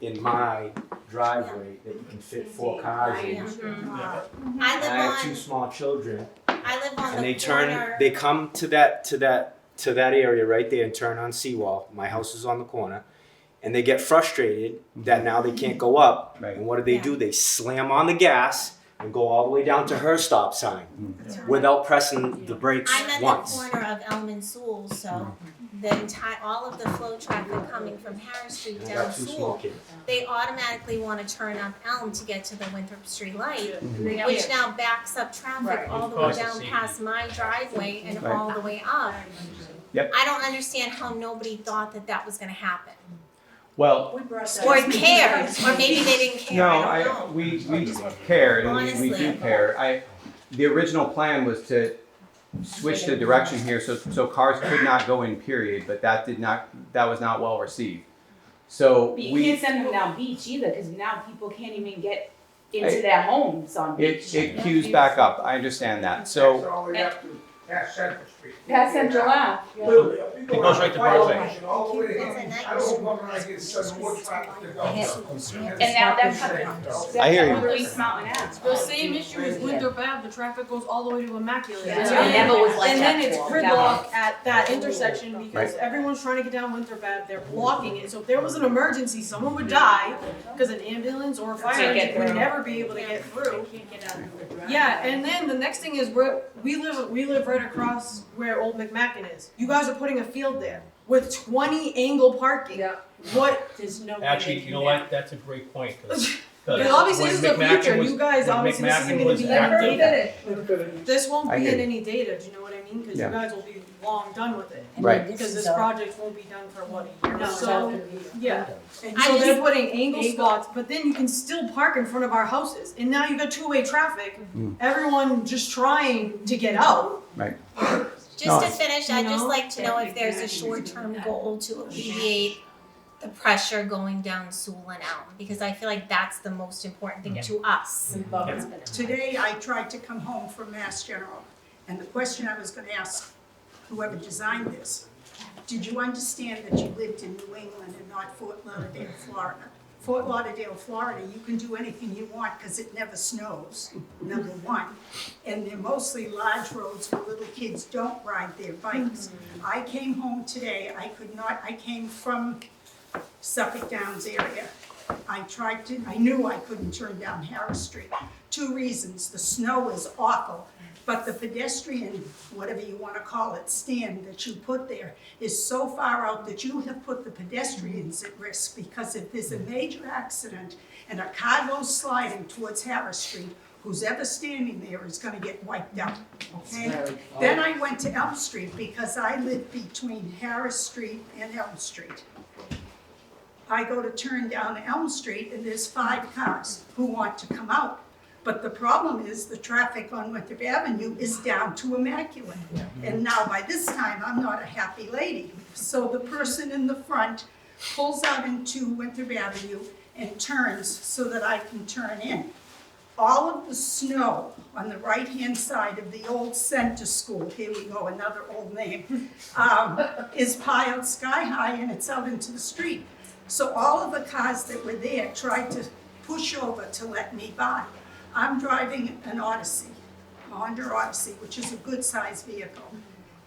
in my driveway that you can fit 4 cars in. I And live I have 2 on, small children, I live on and they the turn, corner. they come to that area right there and turn on Sewall. My house is on the corner. And they get frustrated that now they can't go up. Right. And what do? They slam on the gas and go all the way down to her stop sign without pressing the brakes I'm at once. the corner of Elm and Sewell, so all of the flow traffic coming from Harris Street And I down got two small Sewell, kids. they automatically wanna turn up Elm to get to the Winthrop Street light, Yeah. which now backs up traffic Right. all the way Causes down safety. past my driveway and Right. all the way up. Yep. I don't understand how nobody thought that that was gonna happen, Well, or cared, or maybe they didn't care, no, I don't know. we cared, and we do Honestly. care. The original plan was to switch the direction here so cars could not go in, period, but that was not well received. So But you we, can't send them down Beach either, because now people can't even get into their homes on Beach. it queues back up, I understand that, so, all the way up to past Central Street. Past Central Ave. Literally, It goes right to Broadway. all the way It's a in. nice I don't want to get such more traffic to go. And now that's I hear you. on East Mountain Ave. The same issue as Winthrop Ave, the traffic goes all the way to Immaculate. Yeah. And It never was like and that then it's before, gridlock at that intersection because Right. everyone's trying to get down Winthrop Ave, they're blocking it. So if there was an emergency, someone would die because an ambulance or a fire Can't get engine would through. never be able to get through. Yeah, and then the next thing is we live right across where Old McMacken is. You guys are putting a field there with 20 angle parking. Yeah. What? There's no way Actually, they you can know do what, that's a great point, because Because obviously this is the future. You guys obviously this isn't going to be any data. This won't I be hear in you. any data. Do you know what I mean? Because Yeah. you guys will be long done with it. Right. Because this project won't be done for what, a year? No, So yeah. And I so just- they're putting angle spots, but then you can still park in front of our houses. And now you got two-way traffic. Everyone just trying to get out. right. Just to No. finish, You I'd just know? like to know if there's a short-term goal to alleviate the pressure going down Sewell and Elm, because I feel like that's the most important thing to us. Today, I tried to come home from Mass General, and the question I was gonna ask whoever designed this, did you understand that you lived in New England and not Fort Lauderdale, Florida? Fort Lauderdale, Florida, you can do anything you want because it never snows, number one. And they're mostly large roads where little kids don't ride their bikes. I came home today, I came from Suffolk Downs area. I knew I couldn't turn down Harris Street. 2 reasons, the snow is awful, but the pedestrian, whatever you wanna call it, stand that you put there is so far out that you have put the pedestrians at risk, because if there's a major accident and a car goes sliding towards Harris Street, who's ever standing there is gonna get wiped out, okay? Then I went to Elm Street because I live between Harris Street and Elm Street. I go to turn down Elm Street and there's 5 cars who want to come out. But the problem is the traffic on Winthrop Avenue is down to Immaculate. And now by this time, I'm not a happy lady. So the person in the front pulls out into Winthrop Avenue and turns so that I can turn in. All of the snow on the right-hand side of the old center school, here we go, another old name, is piled sky high and it's out into the street. So all of the cars that were there tried to push over to let me by. I'm driving an Odyssey, a Honda Odyssey, which is a good-sized vehicle.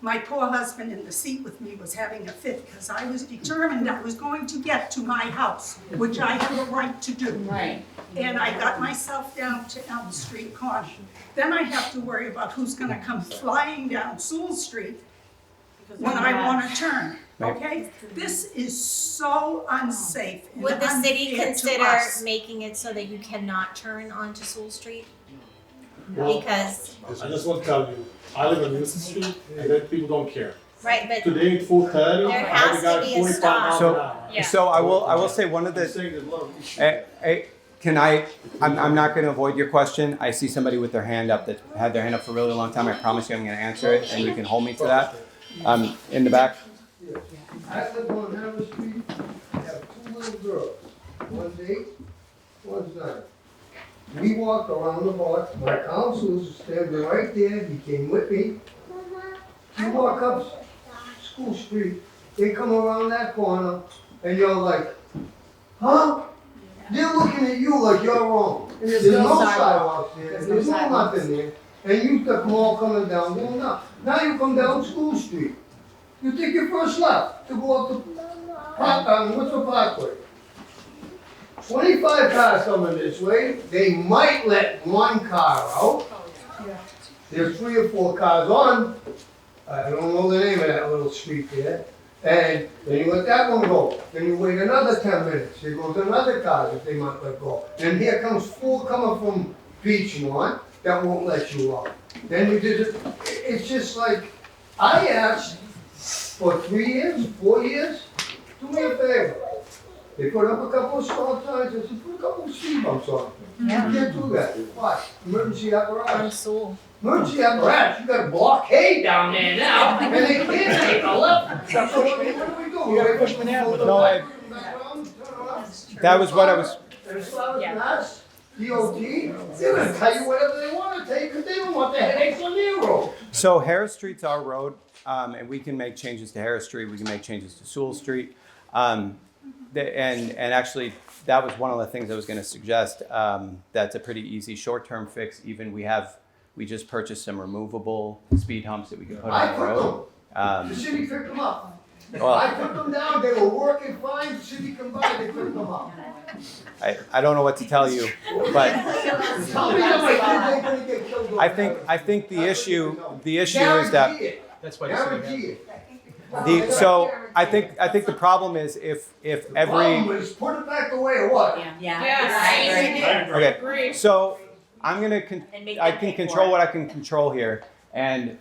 My poor husband in the seat with me was having a fit because I was determined I was going to get to my house, which I have a right to do. Right. And I got myself down to Elm Street corner. Then I have to worry about who's gonna come flying down Sewell Street when I wanna turn, okay? This is so unsafe and Would the city unfair to consider us. making it so that you cannot turn onto Sewell Street? Well, Because, I just want to tell you, I live on Houston Street, and then people don't care. right, but Today at 4:30, There I had has a guy to be a 45 miles stop. an hour. Yeah. So I will say one of I'm the, saying there's a lot of issues. I'm not gonna avoid your question. I see somebody with their hand up that had their hand up for a really long time. I promise you I'm gonna answer it and you can hold me to that. In the back. I live on Harris Street, I have 2 little girls, one's 8, one's 9. We walk around the block, my counselor's standing right there, he came with me. You walk up School Street, they come around that corner, and you're like, huh? They're looking at you like you're wrong. And there's There's no no sidewalk. sidewalks there, There's no there's no sidewalks. nothing there, and you got them all coming down, going up. Now you come down School Street. You take your first left to go up to what's the Parkway? 25 cars coming this way, they might let one car out. There's 3 or 4 cars on, I don't know the name of that little street there. And then you let that one go. Then you wait another 10 minutes. Here goes another car that they might let go. Then here comes 4 coming from Beachmont that won't let you out. Then you did it. It's just like, I asked for 3 years, 4 years, do me a favor. They put up a couple of stop signs, I said, put a couple of speed bumps on. You can't do that. Why? Emergency apparatus. Sewell. Emergency apparatus, you got a blockade down there now, and they can't take a left. So what do we do? No, that was what I was. As far as Mass, DOT, they're gonna tell you whatever they wanna take, because they don't want the headaches on their road. So Harris Street's our road, and we can make changes to Harris Street. We can make changes to Sewell Street, and actually that was one of the things I was going to suggest. That's a pretty easy short-term fix. Even we just purchased some removable speed humps that we can put on the road. The city picked them up. Well, I took them down, they were working fine, the city come by, they picked them up. I don't know what to tell you, but Tell me that my kids ain't gonna get killed over I think the issue is that. Guarantee it. That's why the city Guarantee has. it. So I think the problem is if every Problem is, put it back the way it was. okay. So I can control what I can control here, and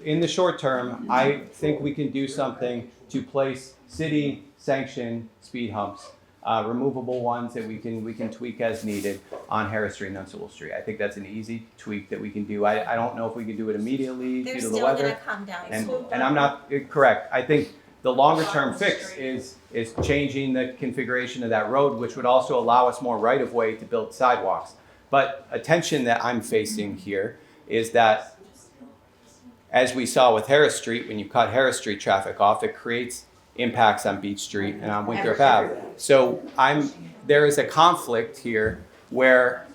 in the short term, I think we can do something to place city sanctioned speed humps, removable ones that we can tweak as needed on Harris Street and on Sewell Street. I think that's an easy tweak that we can do. I don't know if we can do it immediately They're due to the still weather. gonna come down. And I'm not correct. I think the longer term fix is changing the configuration of that road, which would also allow us more right of way to build sidewalks. But a tension that I'm facing here is that, as we saw with Harris Street, when you cut Harris Street traffic off, it creates impacts on Beach Street and on Winthrop Ave. So there is a conflict here where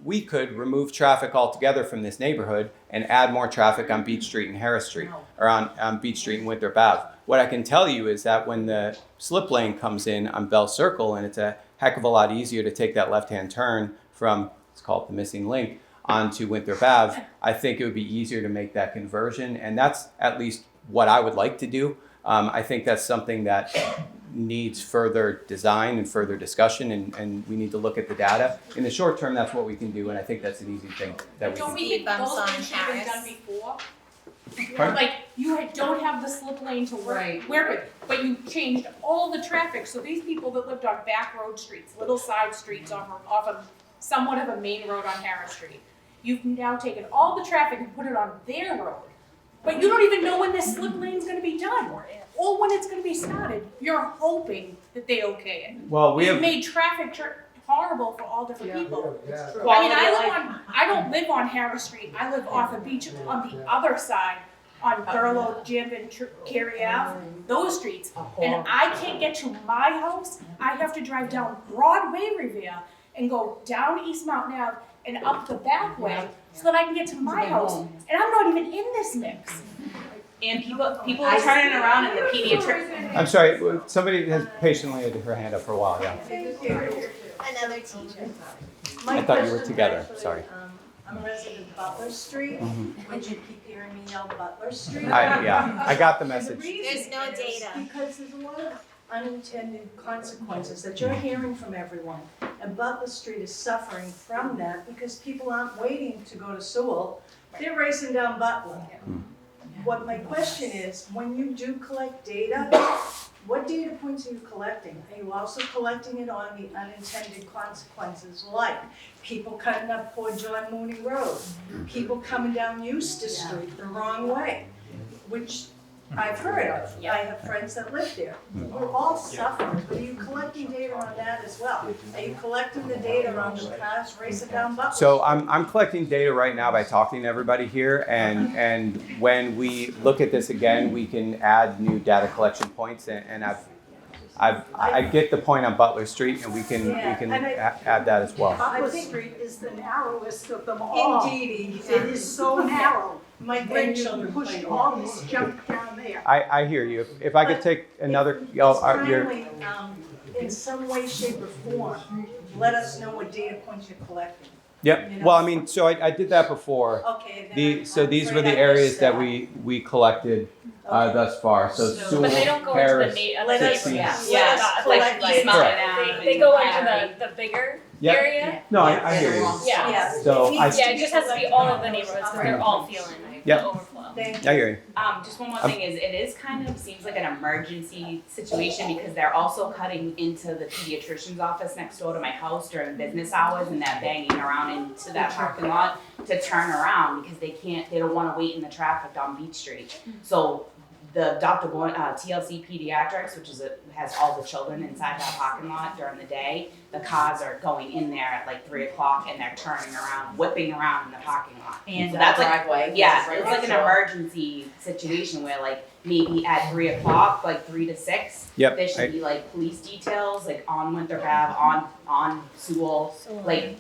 we could remove traffic altogether from this neighborhood and add more traffic on Beach Street and Harris Street, or on Beach Street and Winthrop Ave. What I can tell you is that when the slip lane comes in on Bell Circle, and it's a heck of a lot easier to take that left-hand turn from, it's called the missing link, onto Winthrop Ave, I think it would be easier to make that conversion, and that's at least what I would like to do. I think that's something that needs further design and further discussion, and we need to look at the data. In the short term, that's what we can do, and I think that's an easy thing that we Don't can we do. think Bumps those on things should have been done Harris. before? Pardon? Like, don't have the slip lane to work, but you changed all the traffic, so these people that lived on back road streets, little side streets off of somewhat of a main road on Harris Street, you've now taken all the traffic and put it on their road. But you don't even know when this slip lane's gonna be done, or when it's gonna be started. You're hoping that they okay it. Well, we You've have, made traffic horrible for all different people. Yeah. I mean, I don't live on Harris Street, I live off the beach on the other side, on Thurlow, Jim, and Carey Ave, those streets. And I can't get to my house, I have to drive down Broadway Revere and go down East Mountain Ave and up the back way so that I can get to my house. And I'm not even in this mix. And people are turning around in the pediatric. I'm sorry, somebody has patiently had her hand up for a while, yeah. Another teacher. I thought you were together, sorry. I'm a resident of Butler Street. Would you keep hearing me yell Butler Street? Yeah, I got the message. There's no data. Because there's a lot of unintended consequences that you're hearing from everyone. And Butler Street is suffering from that because people aren't waiting to go to Sewell. They're racing down Butler. What my question is, when you do collect data, what data points are you collecting? Are you also collecting it on the unintended consequences, like people cutting up poor John Mooney Road, people coming down Eustace Street the wrong way, which I've heard of. I have friends that live there. We're all suffering, but are you collecting data on that as well? Are you collecting the data on the cars racing down Butler? So I'm collecting data right now by talking to everybody here, and when we look at this again, we can add new data collection points, and I get the point on Butler Street, and we can add that as well. Butler Street is the narrowest of them all. Indeed, It is so narrow. my When you grandchildren push play all there. this junk down there. I hear you. If I could take another, It's you're, finally, in some way, shape, or form, let us know what data points you're collecting. Yep. You know? Well, I mean, so I did that before. Okay, then So I'm these were afraid the I areas missed that we collected Okay. thus far. So Sewell, But they don't go into Paris. the Let us, Sixteen. let Yeah. us Like collect East it. Mountain They go into Prairie. the bigger Yep. area. No, I hear you. Yeah. Yes. So It I- needs to Yeah, it just has to be all of the neighborhoods because they're all feeling Yep. the overflow. Thank I hear you. Just one more thing is, it is kind of seems like an emergency situation because they're also cutting into the pediatrician's office next door to my house during business hours, and they're banging around into that parking lot to turn around because they don't want to wait in the traffic on Beach Street. So the TLC Pediatrics, which has all the children inside that parking lot during the day, the cars are going in there at like 3 o'clock and they're turning around, whipping around in the parking lot. And So that's like, driveway. yeah, it's like an emergency situation where like maybe at 3 o'clock, like 3 to 6, Yep. there should be like police details like on Winthrop Ave, on Sewall, like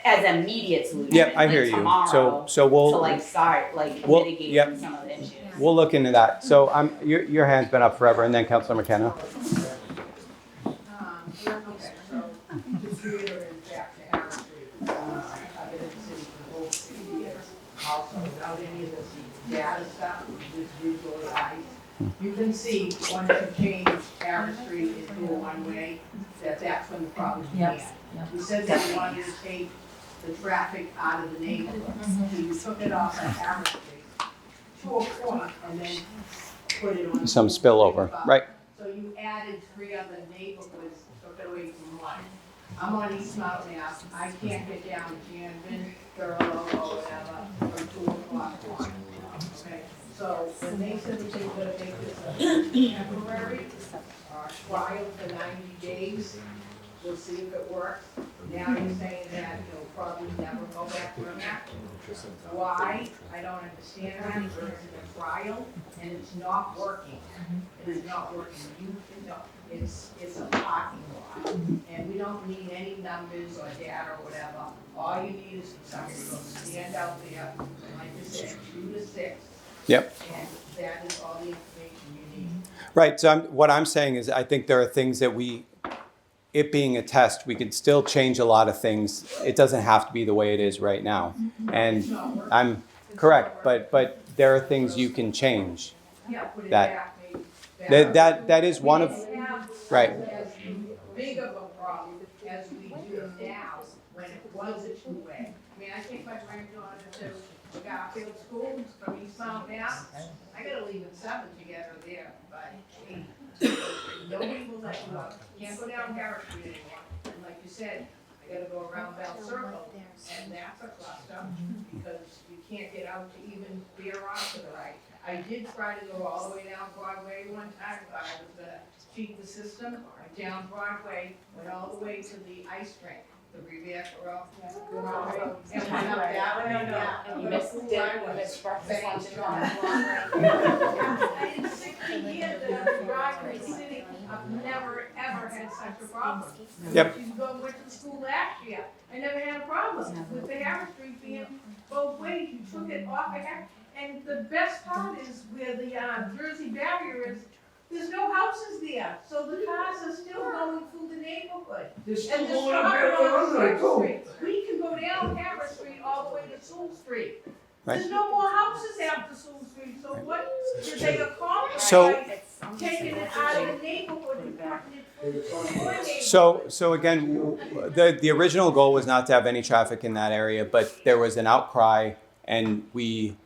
as an immediate solution. Yep, I hear like you. tomorrow, So to we'll like start like Well, mitigating yep. some of the issues. we'll look into that. So your hand's been up forever, and then Councilor McKenna. Just reiterate back to Harris Street, I've been in the city for over 60 years. Also, without any of this data stuff, just visualize. You can see once you change Harris Street into a one-way, that's when the problem began. We said that we wanted to take the traffic out of the neighborhood. So you took it off at Harris Street to a point and then put it on. Some spillover, right? So you added 3 other neighborhoods, took it away from one. I'm on East Mountain Ave, I can't get down to Janvin, Thurlow, or whatever, from 2 o'clock on. Okay, so when they said that they were gonna make this a temporary, trial for 90 days, we'll see if it works. Now you're saying that you'll probably never go back from that. Why? I don't understand that, because it's a trial and it's not working. It is not working. It's a parking lot. And we don't need any numbers or data or whatever. All you need is somebody to stand out there, like you said, 2 to 6. Yep. And that is all the information you need. Right. So what I'm saying is, I think there are things that it being a test, we could still change a lot of things. It doesn't have to be the way it is right now. And I'm correct, but there are things you can change. Yeah, put it That- back, maybe. That is one of, We didn't have right. as big of a problem as we do now, when it was a two-way. I mean, I take my granddaughter to Garfield School from East Mountain Ave. I gotta leave at 7 to get her there, but 8. Nobody will let you up. Can't go down Harris Street anymore. And like you said, I gotta go around Bell Circle, and that's a cluster, because you can't get out to even veer off to the right. I did try to go all the way down Broadway one time, thought I was gonna cheat the system. Down Broadway, went all the way to the ice rink, the Riviera, and went up that way, yeah. And you missed dinner, you missed breakfast, lunch, and In 60 years that I've been driving the city, I've never, ever had such a problem. Yep. You went to school last year, I never had a problem with the Harris Street being both ways, you took it off of Harris. And the best part is where the Jersey barrier is, there's no houses there, so the cars are still going through the neighborhood. They're And still they're going up starting there on for Harris too. Street. We can go down Harris Street all the way to Sewell Street. Right. There's no more houses after Sewell Street, so what did they accomplish So- by taking it out of the neighborhood and putting it through the neighborhood? So again, the original goal was not to have any traffic in that area, but there was an outcry, and we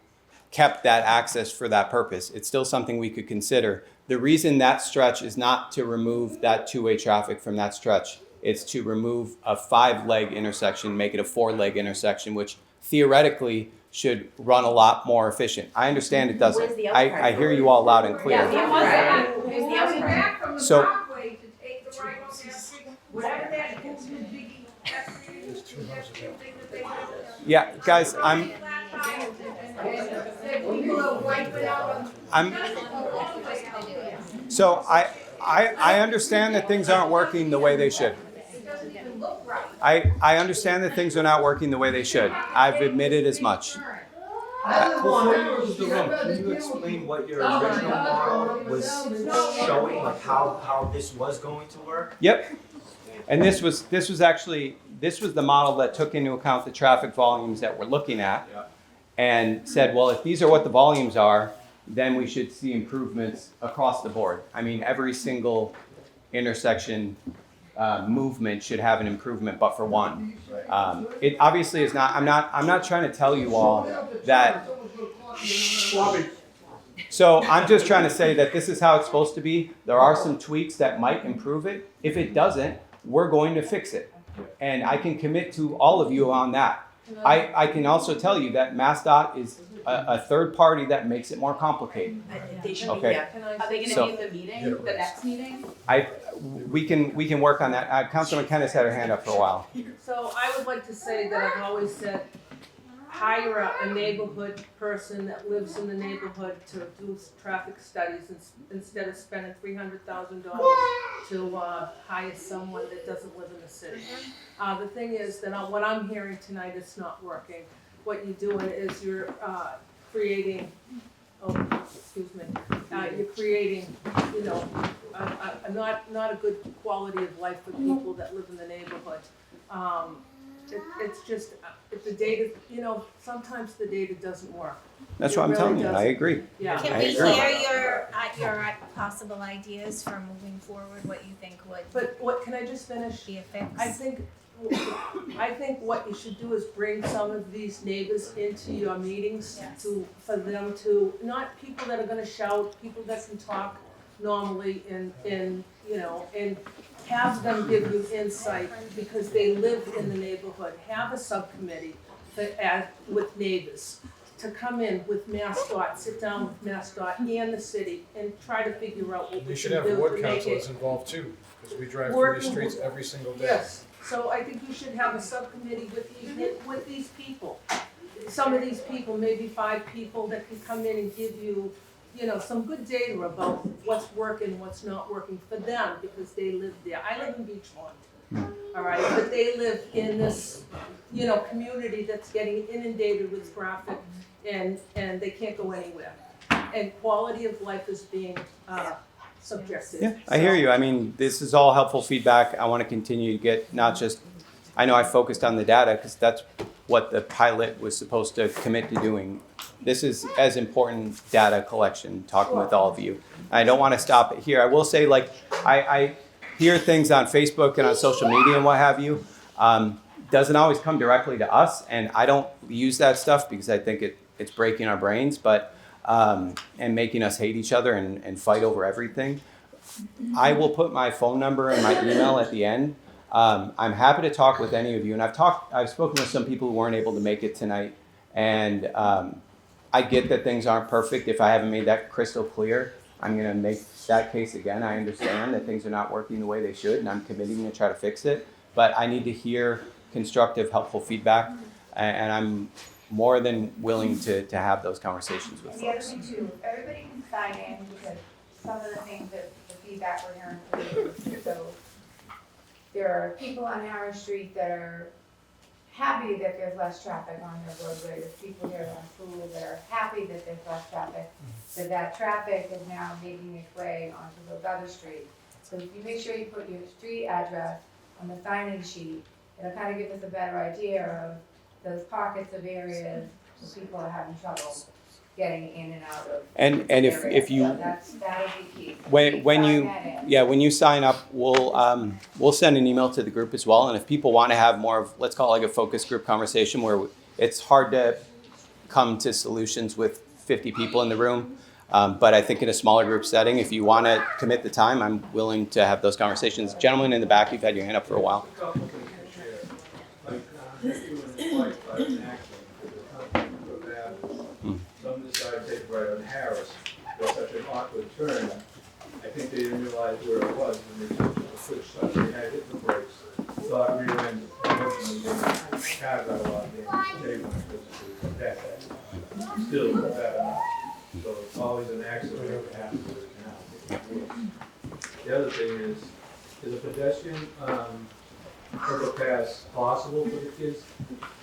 kept that access for that purpose. It's still something we could consider. The reason that stretch is not to remove that two-way traffic from that stretch. It's to remove a 5-leg intersection, make it a 4-leg intersection, which theoretically should run a lot more efficient. I understand it doesn't. Where's the outcry I hear you all loud and clear. Yeah, It was back from the So- Broadway to take the right on that street, whatever that biggie, that thing that they have. Yeah, guys, I'm People are wiping out on. so I understand that things aren't working the way they should. It doesn't even look right. I understand that things are not working the way they should. I've admitted as much. I live on Before you Harris leave the Street, I'd room, rather can you deal with explain what your Oh my original God, model was it's not showing, working. like how this was going to work? Yep. And this was the model that took into account the traffic volumes that we're looking at Yeah. and said, well, if these are what the volumes are, then we should see improvements across the board. I mean, every single intersection movement should have an improvement, but for one. It obviously is not. I'm not trying to tell you all that. So I'm just trying to say that this is how it's supposed to be. There are some tweaks that might improve it. If it doesn't, we're going to fix it. And I can commit to all of you on that. I can also tell you that MassDOT is a third party that makes it more complicated. They should Okay. Are they gonna So- be at the meeting, the next meeting? We can work on that. Councilman Kennis had her hand up for a while. So I would like to say that I've always said, hire a neighborhood person that lives in the neighborhood to do traffic studies instead of spending $300,000 to hire someone that doesn't live in the city. The thing is that what I'm hearing tonight is not working. What you're doing is you're creating, you're creating, you know, not a good quality of life for people that live in the neighborhood. It's just, if the data, you know, sometimes the data doesn't work. That's It what I'm really telling you. I doesn't. agree. Yeah. Can I we agree. hear your possible ideas for moving forward, what you think would But what, can I just finish? be a fix? I think what you should do is bring some of these neighbors into your meetings Yes. for them to, not people that are gonna shout, people that can talk normally and have them give you insight because they live in the neighborhood. Have a subcommittee with neighbors to come in with MassDOT, sit down with MassDOT and the city and try to figure out what we We should can have do ward to make councilors it. involved too, because we drive through Ward- these streets every single day. Yes, so I think you should have a subcommittee with these people. Some of these people, maybe 5 people that can come in and give you, you know, some good data about what's working, what's not working for them, because they live there. I live in Beachmont, all right, but they live in this, you know, community that's getting inundated with traffic and they can't go anywhere. And quality of life is being subjected. Yeah, I hear you. I mean, this is all helpful feedback. I want to continue to get not just, I know I focused on the data because that's what the pilot was supposed to commit to doing. This is as important data collection, talking with all of you. I don't want to stop it here. I will say, like, I hear things on Facebook and on social media and what have you. Doesn't always come directly to us, and I don't use that stuff because I think it's breaking our brains, but and making us hate each other and fight over everything. I will put my phone number and my email at the end. I'm happy to talk with any of you, and I've spoken with some people who weren't able to make it tonight, and I get that things aren't perfect. If I haven't made that crystal clear, I'm going to make that case again. I understand that things are not working the way they should, and I'm committing to try to fix it, but I need to hear constructive, helpful feedback, and I'm more than willing to have those conversations with And the other folks. thing too, everybody can sign in because some of the things that the feedback we're hearing from you. So there are people on Harris Street that are happy that there's less traffic on their roadway. There's people here on Sewall that are happy that there's less traffic. That traffic is now making its way onto those other streets. So if you make sure you put your street address on the sign-in sheet, it'll kind of give us a better idea of those pockets of areas where people are having trouble getting in and out of. And if areas. you So that'll be key. when Sign you that in. yeah, when you sign up, we'll send an email to the group as well. And if people want to have more of, let's call it like a focus group conversation where it's hard to come to solutions with 50 people in the room. But I think in a smaller group setting, if you want to commit the time, I'm willing to have those conversations. Gentlemen in the back, you've had your hand up for a while. A couple things to share. Like, like an action, some decide to take right on Harris. There's such an awkward turn. I think they didn't realize where it was when they took the switch, so they had hit the brakes. Thought rear end, unfortunately, they car got a lot of damage. They went to that. Still bad enough. So it's always an accident that happens with it now. The other thing is a pedestrian overpass possible for the kids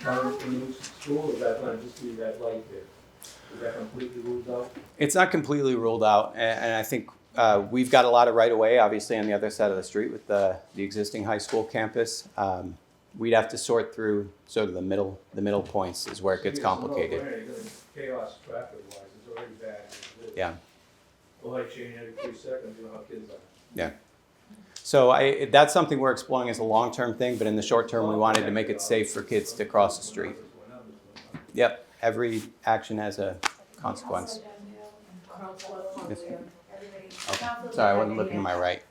coming from the new school, or is that gonna just be that light there? Is that completely ruled out? It's not completely ruled out, and I think we've got a lot of right of way, obviously, on the other side of the street with the existing high school campus. We'd have to sort through sort of the middle points is where it gets complicated. Chaos traffic wise, it's already bad. as it is. Yeah. The light change every 3 seconds, you know how kids are. Yeah. So that's something we're exploring as a long-term thing, but in the short term, we wanted to make it safe for kids to cross the street. Yep. Every action has a consequence. Yes. Okay. Sorry, I wasn't looking to my right.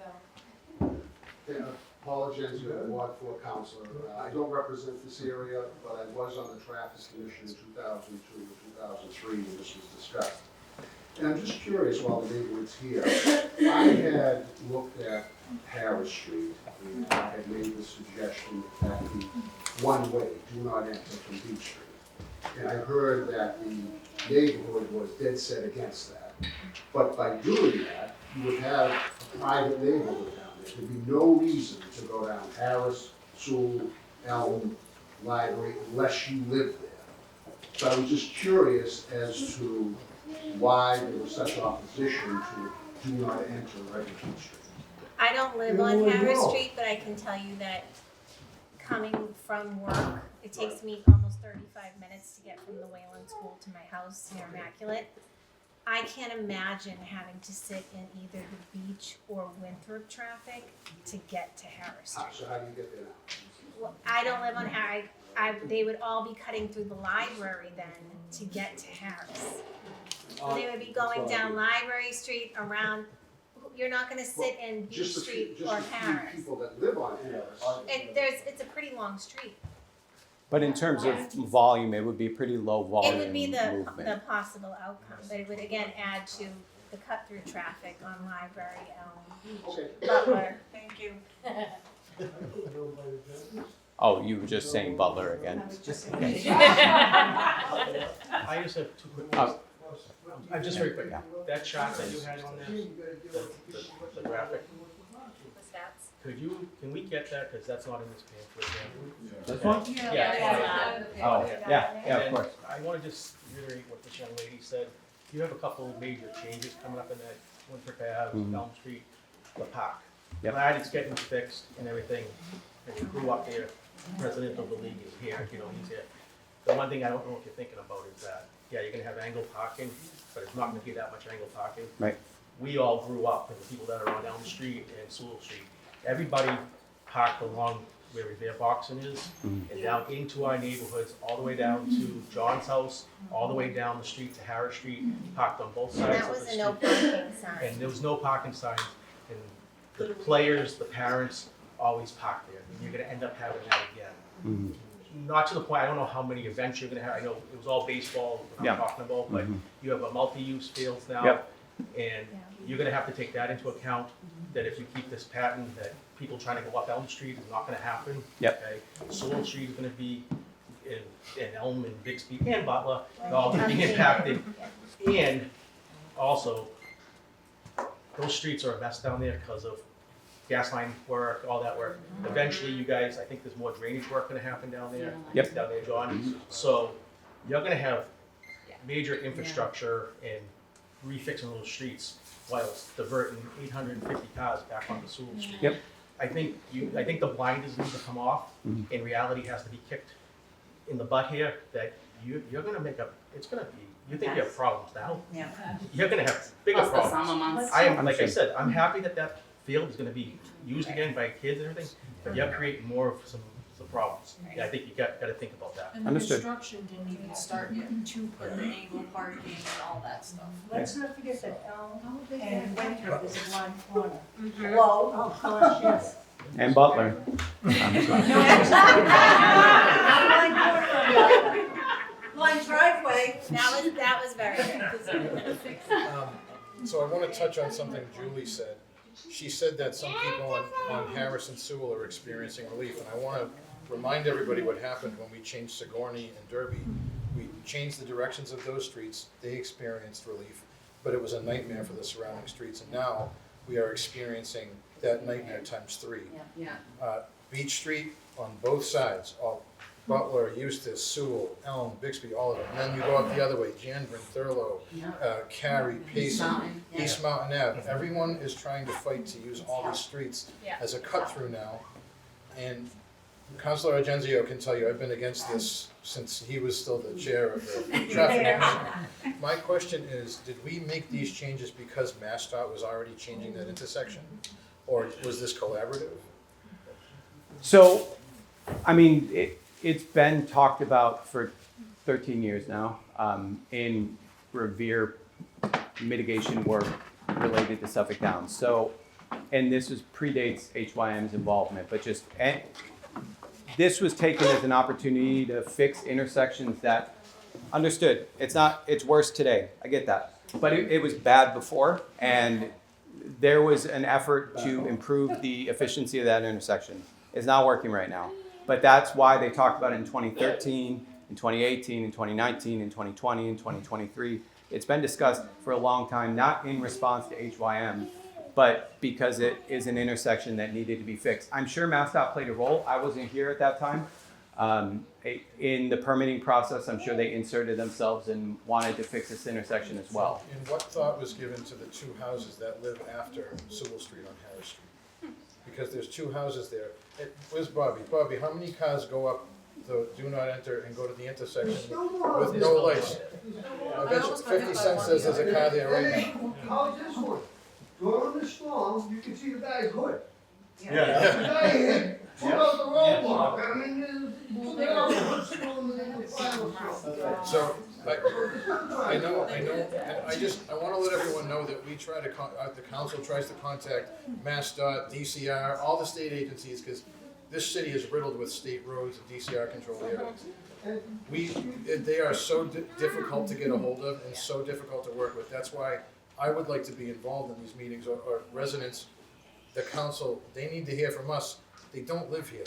Apologies to the Ward 4 Councilor. I don't represent this area, but I was on the Traffic Commission in 2002 to 2003 when this was discussed. And I'm just curious, while the neighborhood's here, I had looked at Harris Street and I had made the suggestion that the one-way, do not enter from Beach Street. And I heard that the neighborhood was dead set against that. But by doing that, you would have a private neighborhood down there. There'd be no reason to go down Harris, Sewall, Elm, Library, unless you lived there. So I was just curious as to why there was such opposition to do not enter Reddington Street. I don't live on Harris Street, but I can tell you that coming from work, it takes me almost 35 minutes to get from the Wayland School to my house near Immaculate. I can't imagine having to sit in either the Beach or Winthrop traffic to get to Harris Street. So how do you get there now? Well, I don't live on Harris. They would all be cutting through the library then to get to Harris. So they would be going down Library Street around. You're not going to sit in Beach Street or Harris. People that live on Harris. It's a pretty long street. But in terms of volume, it would be pretty low volume It would be the movement. possible outcome, but it would again add to the cut-through traffic on Library, Elm, Butler. Thank you. Oh, you were just saying Butler again. Okay. I just have two quick questions. Just very quick, that chart that you had on there, the graphic, can we get that, because that's not in this pamphlet. This one? Yeah. Oh, yeah, of course. I want to just reiterate what this young lady said. You have a couple of major changes coming up in that Winthrop Ave, Elm Street, the park. Yep. Glad it's getting fixed and everything. And you grew up there, president of the league is here, he's here. The one thing I don't know if you're thinking about is that, yeah, you're gonna have angled parking, but it's not gonna be that much angled parking. Right. We all grew up, and the people that are on Elm Street and Sewell Street, everybody parked along where Revere Boxing is, and down into our neighborhoods, all the way down to John's house, all the way down the street to Harris Street, parked on both And sides that of the was street. a no parking sign. And there was no parking signs, and the players, the parents, always parked there, and you're gonna end up having that again. Not to the point, I don't know how many events you're gonna have, I know it was all baseball, we're not talking about, but you have a multi-use fields now. Yep. And you're gonna have to take that into account, that if you keep this pattern, that people trying to go up Elm Street is not gonna happen. Yep. Okay, Sewell Street is gonna be in Elm and Bixby and Butler, they're all gonna be impacted. And also, those streets are a mess down there because of gas line work, all that work. Eventually, you guys, I think there's more drainage work gonna happen down there. Yep. Down there, John. So you're gonna have major infrastructure and refixing those streets while it's diverting 850 cars back onto Sewell Street. Yep. I think the blinders need to come off, and reality has to be kicked in the butt here, that you're gonna make it's gonna be, you think you have problems now. Yeah. You're gonna have bigger Plus the problems. summer months. Like I said, I'm happy that field is gonna be used again by kids and everything, but you're creating more of some problems. Yeah, I think you gotta think about that. And the Understood. construction didn't even start yet to put the angle parking and all that stuff. Let's not forget that Elm and Winthrop is in one corner. Mhm. Whoa, oh gosh, yes. And Butler. No, actually, not one driveway. That was very good. So I want to touch on something Julie said. She said that some people on Harris and Sewell are experiencing relief, and I want to remind everybody what happened when we changed Sigourney and Derby. We changed the directions of those streets, they experienced relief, but it was a nightmare for the surrounding streets, and now we are experiencing that nightmare times 3. Yeah. Beach Street on both sides, Butler, Eustis, Sewell, Elm, Bixby, all of them. And then you go up the other way, Janvin, Thurlow, Cary, Payson, East Mountain Ave. Everyone is trying to fight to use all these streets as a cut through now. And Councilor Argenzio can tell you, I've been against this since he was still the chair of the traffic commission. My question is, did we make these changes because MassDOT was already changing that intersection? Or was this collaborative? So, I mean, it's been talked about for 13 years now in Revere mitigation work related to Suffolk Downs. So, and this predates HYM's involvement, but just this was taken as an opportunity to fix intersections that, understood, it's worse today, I get that. But it was bad before, and there was an effort to improve the efficiency of that intersection. It's not working right now. But that's why they talked about it in 2013, in 2018, in 2019, in 2020, in 2023. It's been discussed for a long time, not in response to HYM, but because it is an intersection that needed to be fixed. I'm sure MassDOT played a role. I wasn't here at that time. In the permitting process, I'm sure they inserted themselves and wanted to fix this intersection as well. And what thought was given to the two houses that live after Sewell Street on Harris Street? Because there's two houses there. Where's Bobby? Bobby, how many cars go up the do not enter and go to the intersection with no lights? I bet you 50 cents says there's a car there right now. How's this one? During the storm, you can see the guy's hood. Yeah. The guy hit, pulled out the roadblock. I mean, they are in the final storm. So, I know, and I wanna let everyone know that we try to, the council tries to contact MassDOT, DCR, all the state agencies, because this city is riddled with state roads and DCR controlled areas. They are so difficult to get a hold of and so difficult to work with. That's why I would like to be involved in these meetings, or residents, the council, they need to hear from us. They don't live here.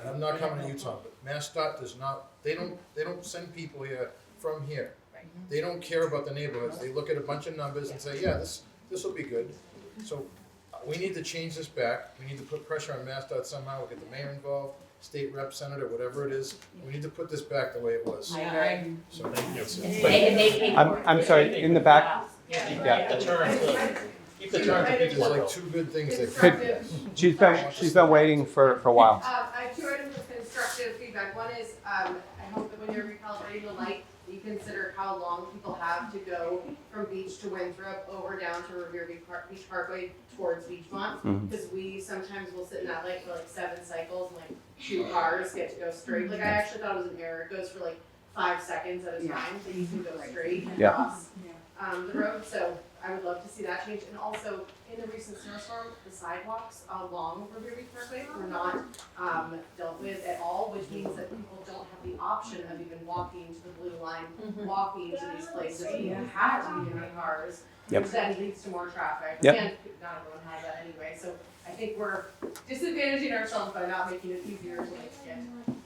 I'm not coming to Utah, but MassDOT does not, they don't send people here from here. They don't care about the neighborhoods. They look at a bunch of numbers and say, yeah, this will be good. So we need to change this back. We need to put pressure on MassDOT somehow. We'll get the mayor involved, state rep, senator, whatever it is. We need to put this back the way it was. I agree. So thank you. And they pay for it. I'm sorry, in the back? Yeah, the turn, keep the turn to There's people. like two good things that She's been waiting for a while. I have two items of constructive feedback. One is, I hope that when you're recalibrating the light, you consider how long people have to go from Beach to Winthrop over down to Revere Beach Parkway towards Beachmont. Because we sometimes will sit in that light for like 7 cycles, and like 2 cars get to go straight. Like I actually thought it was an error. It goes for like 5 seconds at a time, so you can go straight across the road. So I would love to see that change. And also, in the recent snowstorm, the sidewalks along Revere Beach Parkway were not dealt with at all, which means that people don't have the option of even walking to the blue line, walking to these places. You have to be in their cars, which then leads to more traffic. And not everyone has that anyway. So I think we're disadvantaging ourselves by not making it easier to like get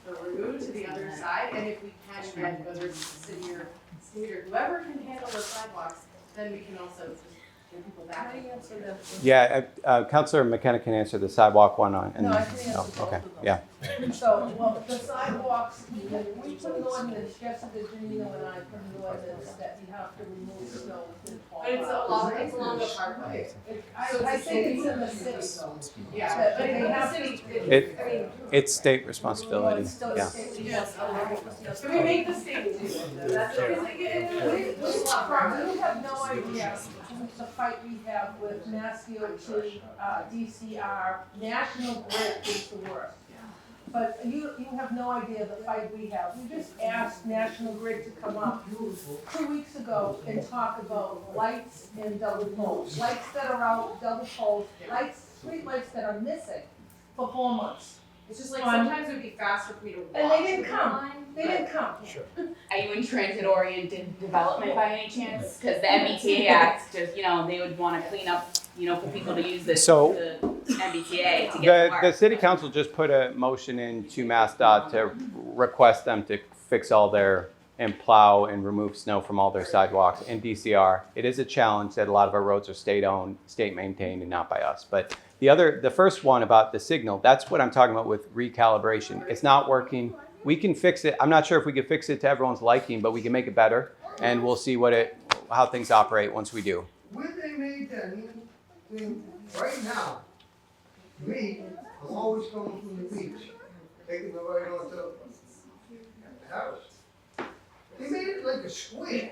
the route to the other side. And if we can get, whether it's the city or state or whoever can handle the sidewalks, then we can also just get people back. Yeah, Councilor McKenna can answer the sidewalk one on. No, I can answer both okay, of them. yeah. So, well, the sidewalks, when we put an ordinance, Jessica, Janino and I put an ordinance that you have to remove snow within 12 But it's hours. along the parkway. I think it's in the city. Yeah, but they have city, It's state responsibility. It's still Yeah. state. yes, can we make the state do it? That's what You have no idea the fight we have with Mass DOT, DCR, National Grid is the worst. But you have no idea the fight we have. We just asked National Grid to come up 2 weeks ago and talk about lights and double poles. Lights that are out, double poles, street lights that are missing for 4 months. It's just like sometimes it would be faster for me to walk. And they didn't come. They didn't come. Are you in transit-oriented development by any chance? Because the MBTA Act, just, they would want to clean up, for people to use the MBTA to get to work. The city council just put a motion into MassDOT to request them to fix all their and plow and remove snow from all their sidewalks in DCR. It is a challenge that a lot of our roads are state-owned, state-maintained, and not by us. But the first one about the signal, that's what I'm talking about with recalibration. It's not working. we can fix it. I'm not sure if we can fix it to everyone's liking, but we can make it better, and we'll see how things operate once we do. Where they made that new thing, right now, me, I'm always coming from the beach, taking the right onto Harris. They made it like a square.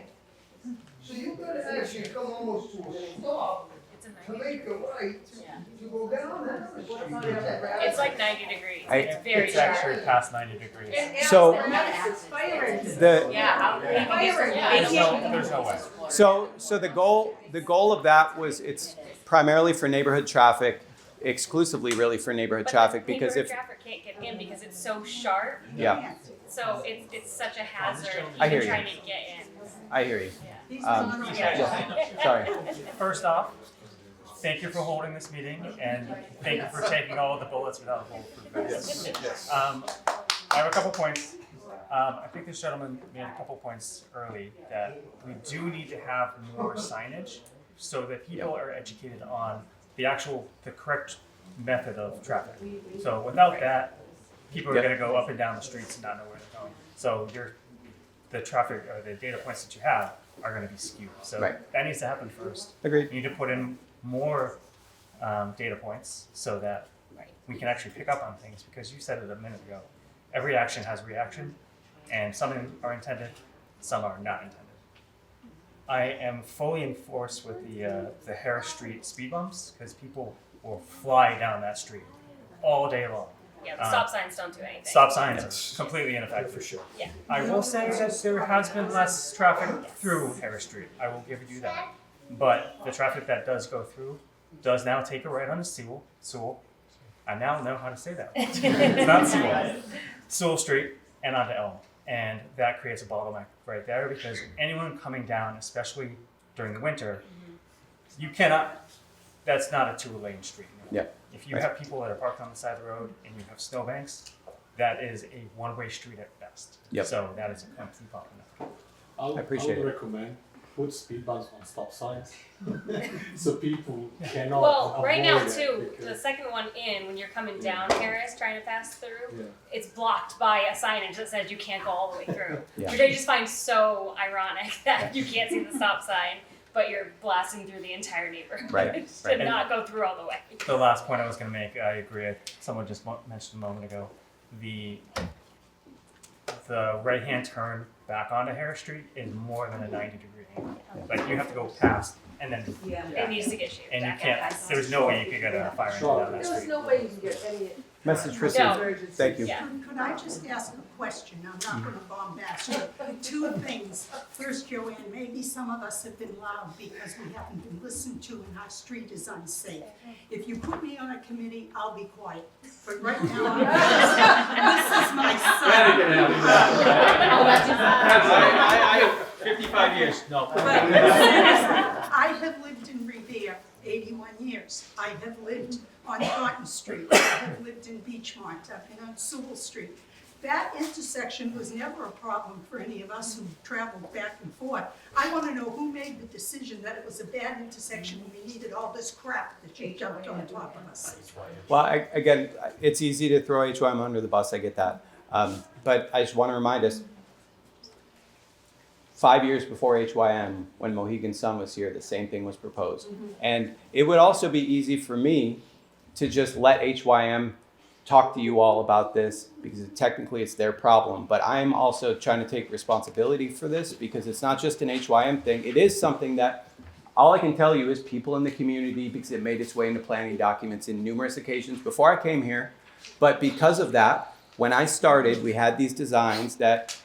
So you gotta actually come almost to a stop to make a right to go down Harris Street. It's like 90 degrees. It's very It's sharp. actually past 90 degrees. So Yeah, how There's no way. so the goal of that was it's primarily for neighborhood traffic, exclusively really for neighborhood traffic, because if traffic can't get in because it's so sharp. yeah, So it's such a hazard I hear even you. trying to get in. I hear you. Yeah. First off, thank you for holding this meeting, and thank you for taking all the bullets without a bulletproof vest. I have a couple points. I think this gentleman made a couple points early that we do need to have more signage so that people are educated on the correct method of traffic. So without that, people are Yep. going to go up and down the streets and not know where they're going. So the traffic or the data points that you have are going to be skewed. So Right. that needs to happen first. Agreed. You need to put in more data points so that we can actually pick up on things, because you said it a minute ago. Every action has reaction, and some are intended, some are not intended. I am fully enforced with the Harris Street speed bumps, because people will fly down that street all day long. Yeah, the stop signs don't do anything. Stop signs are completely ineffective for sure. Yeah. I will say that there has been less traffic through Harris Street. I will give you that. But the traffic that does go through does now take a right onto Sewall. I now know how to say that. It's not Sewall. Sewall Street and onto Elm. And that creates a bottleneck right there, because anyone coming down, especially during the winter, you cannot, that's not a 2-lane street. Yeah. If you have people that are parked on the side of the road and you have snowbanks, that is a one-way street at best. Yep. So that is a complete bottleneck. I appreciate I it. would recommend put speed bumps on stop signs so people cannot Well, right now avoid it, too, because- the second one in, when you're coming down Harris trying to pass through, Yeah. it's blocked by a signage that says you can't go all the way through. Yeah. Which I just find so ironic that you can't see the stop sign, but you're blasting through the entire neighborhood Right, to right. not go through all the way. The last point I was going to make, I agree. Someone just mentioned a moment ago, the right-hand turn back onto Harris Street is more than a 90-degree angle. Like you have to go past and then It needs to get shaped and you back can't. up. There's no way you could get a fire engine down that There's street. no way you can get any. Message received. No. Thank you. Yeah. Could I just ask a question? I'm not gonna bombast you. Two things. First, Joanne, maybe some of us have been loud because we haven't been listened to and our street is unsafe. If you put me on a committee, I'll be quiet. But right now, this is my son. 55 years, no. I have lived in Revere 81 years. I have lived on Cotton Street. I have lived in Beachmont. I've been on Sewall Street. That intersection was never a problem for any of us who traveled back and forth. I want to know who made the decision that it was a bad intersection and we needed all this crap that you jumped on top of us. Well, again, it's easy to throw HYM under the bus. I get that. But I just want to remind us, 5 years before HYM, when Mohegan Sun was here, the same thing was proposed. And it would also be easy for me to just let HYM talk to you all about this, because technically it's their problem. But I'm also trying to take responsibility for this, because it's not just an HYM thing. It is something that all I can tell you is people in the community, because it made its way into planning documents in numerous occasions before I came here. But because of that, when I started, we had these designs that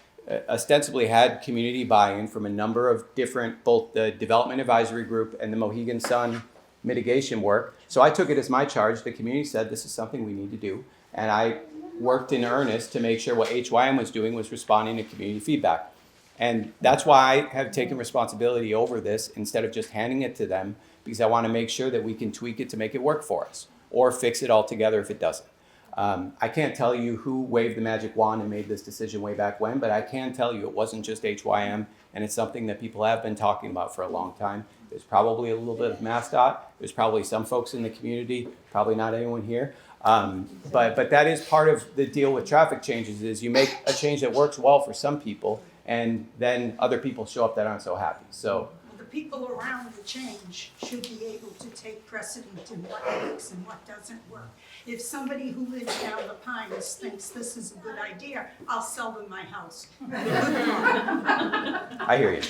ostensibly had community buy-in from a number of different, both the Development Advisory Group and the Mohegan Sun mitigation work. So I took it as my charge. The community said this is something we need to do. And I worked in earnest to make sure what HYM was doing was responding to community feedback. And that's why I have taken responsibility over this instead of just handing it to them, because I want to make sure that we can tweak it to make it work for us or fix it altogether if it doesn't. I can't tell you who waved the magic wand and made this decision way back when, but I can tell you it wasn't just HYM, and it's something that people have been talking about for a long time. There's probably a little bit of MassDOT. There's probably some folks in the community, probably not anyone here. But that is part of the deal with traffic changes is you make a change that works well for some people, and then other people show up that aren't so happy. So The people around the change should be able to take precedent in what works and what doesn't work. If somebody who lives down the Pines thinks this is a good idea, I'll sell them my house. I hear you.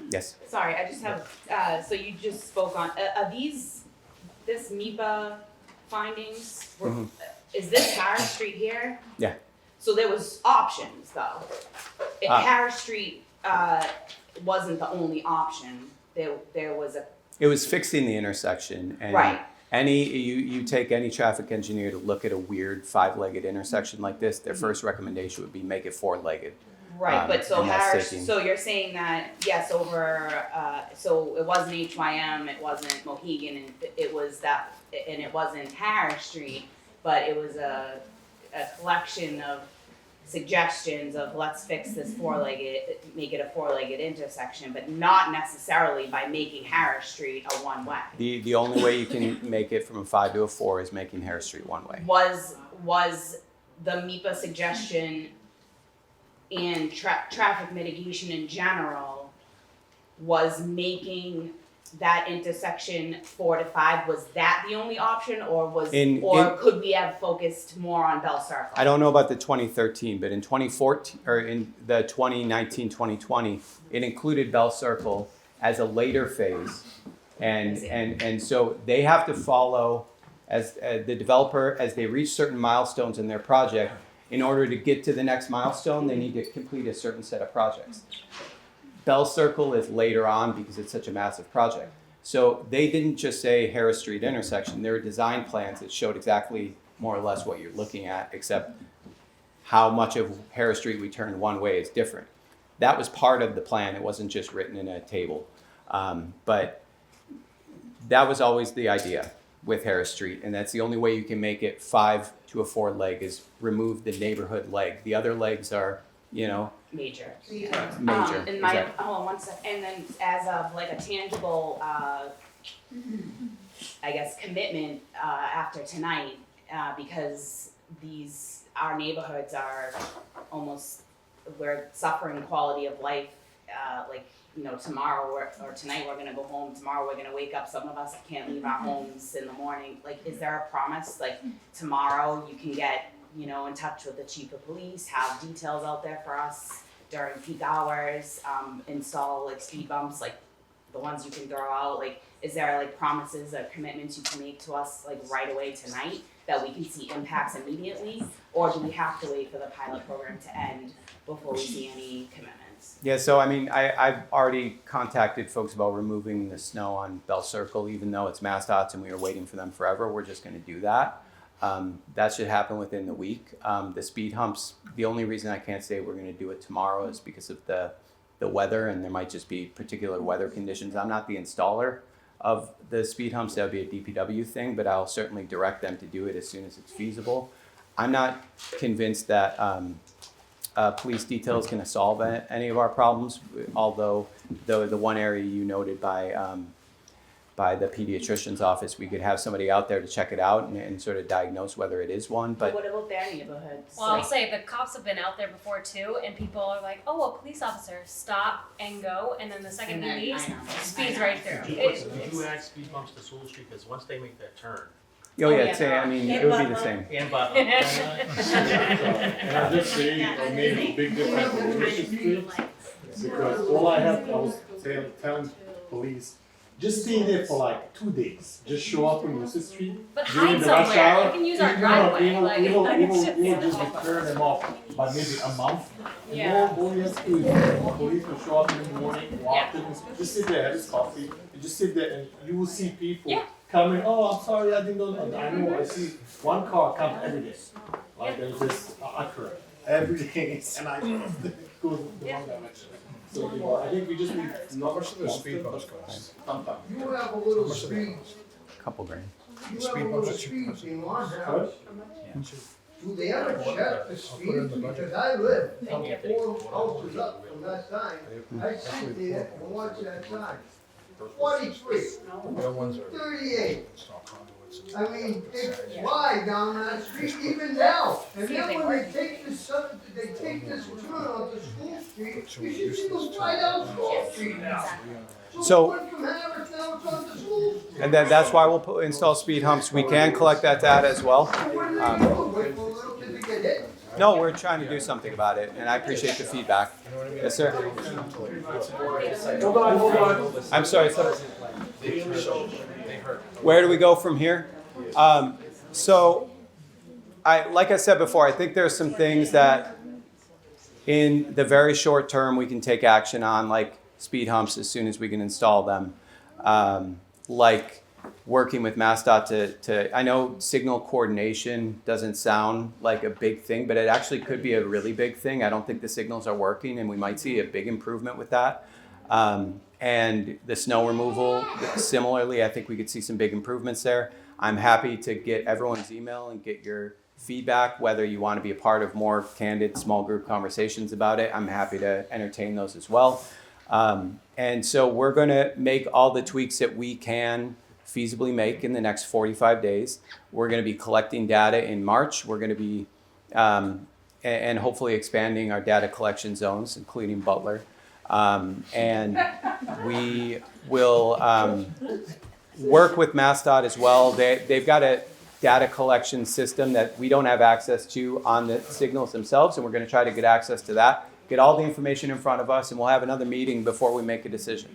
Yes. Sorry, I just have, so you just spoke on, are these, this MIPA findings, Mhm. is this Harris Street here? Yeah. So there was options though. If Harris Street, wasn't the only option, there was a. It was fixing the intersection, and Right. you take any traffic engineer to look at a weird 5-legged intersection like this, their first recommendation would be make it 4-legged. Right, but so and that's Harris, taking- so you're saying that, yes, over, so it wasn't HYM, it wasn't Mohegan, and it was that, and it wasn't Harris Street, but it was a collection of suggestions of let's fix this make it a 4-legged intersection, but not necessarily by making Harris Street a one-way. The only way you can make it from a 5 to a 4 is making Harris Street one-way. Was the MIPA suggestion and traffic mitigation in general was making that intersection 4 to 5, was that the only option, or could we have focused more on Bell Circle? I don't know about the 2013, but in 2014 or in the 2019-2020, it included Bell Circle as a later phase, and so they have to follow as the developer as they reach certain milestones in their project. In order to get to the next milestone, they need to complete a certain set of projects. Bell Circle is later on because it's such a massive project. So they didn't just say Harris Street intersection. There were design plans that showed exactly more or less what you're looking at, except how much of Harris Street we turn one way is different. That was part of the plan. It wasn't just written in a table. But that was always the idea with Harris Street. And that's the only way you can make it 5 to a 4 leg is remove the neighborhood leg. The other legs are, Major. Major, And my, exactly. hold on one sec, and then as of like a tangible, I guess, commitment, after tonight, because our neighborhoods are almost, we're suffering quality of life, tomorrow or tonight we're gonna go home, tomorrow we're gonna wake up, some of us can't leave our homes in the morning, is there a promise, tomorrow you can get, in touch with the chief of police, have details out there for us during peak hours, install speed bumps, the ones you can throw out, is there promises or commitments you can make to us right away tonight that we can see impacts immediately? Or do we have to wait for the pilot program to end before we see any commitments? Yeah, so I've already contacted folks about removing the snow on Bell Circle, even though it's MassDOT's and we were waiting for them forever. We're just gonna do that. That should happen within the week. The speed humps, the only reason I can't say we're gonna do it tomorrow is because of the weather, and there might just be particular weather conditions. I'm not the installer of the speed humps, that would be a DPW thing, but I'll certainly direct them to do it as soon as it's feasible. I'm not convinced that police detail is gonna solve any of our problems, although the one area you noted by the pediatrician's office, we could have somebody out there to check it out and sort of diagnose whether it is one, but What about their neighborhoods? Well, I'll say the cops have been out there before too, and people are like, "Oh, a police officer, stop and go," and then the second he leaves, speeds right through. Did you add speed bumps to Sewall Street? Because once they make that turn. Oh yeah, it would be the same. And Butler. And I just say, I made a big difference in Wilshire Street, because all I was telling police, just stay there for 2 days. Just show up on Wilshire Street. But during hide the rush somewhere. hour. You can use our driveway. We will just turn them off by maybe a month. Yeah. And all you have to do is police will show up in the morning, walk in, just sit there, have his coffee, and just sit there, and you will see people coming. Oh, I'm sorry, I didn't know. I know. I see one car come every day. There's this occur every day, and I goes the wrong direction. So I think we just need How much do the speed bumps cost? You have a little speed Couple grand. you ever go to speeds in Long House, do they ever check the speeds? Because I live 4 houses up from that sign, I sit there and watch that sign. 43, 38. I mean, it's wide down that street even now. And then when they take this turn onto School Street, you should see them fly down School Street now. So- it went from Harris now it's onto School Street. And then that's why we'll install speed humps. We can collect that data as well. What do they do? Wait for a little kid to get hit? No, we're trying to do something about it, and I appreciate the feedback. Yes, sir. Hold on. I'm sorry, sir. Where do we go from here? So, like I said before, I think there's some things that in the very short term we can take action on, like speed humps as soon as we can install them. Like working with MassDOT to I know signal coordination doesn't sound like a big thing, but it actually could be a really big thing. I don't think the signals are working, and we might see a big improvement with that. And the snow removal, similarly, I think we could see some big improvements there. I'm happy to get everyone's email and get your feedback, whether you want to be a part of more candid small group conversations about it. I'm happy to entertain those as well. And so we're going to make all the tweaks that we can feasibly make in the next 45 days. We're going to be collecting data in March. We're going to be, and hopefully expanding our data collection zones, including Butler. And we will work with MassDOT as well. They've got a data collection system that we don't have access to on the signals themselves, and we're going to try to get access to that, get all the information in front of us, and we'll have another meeting before we make a decision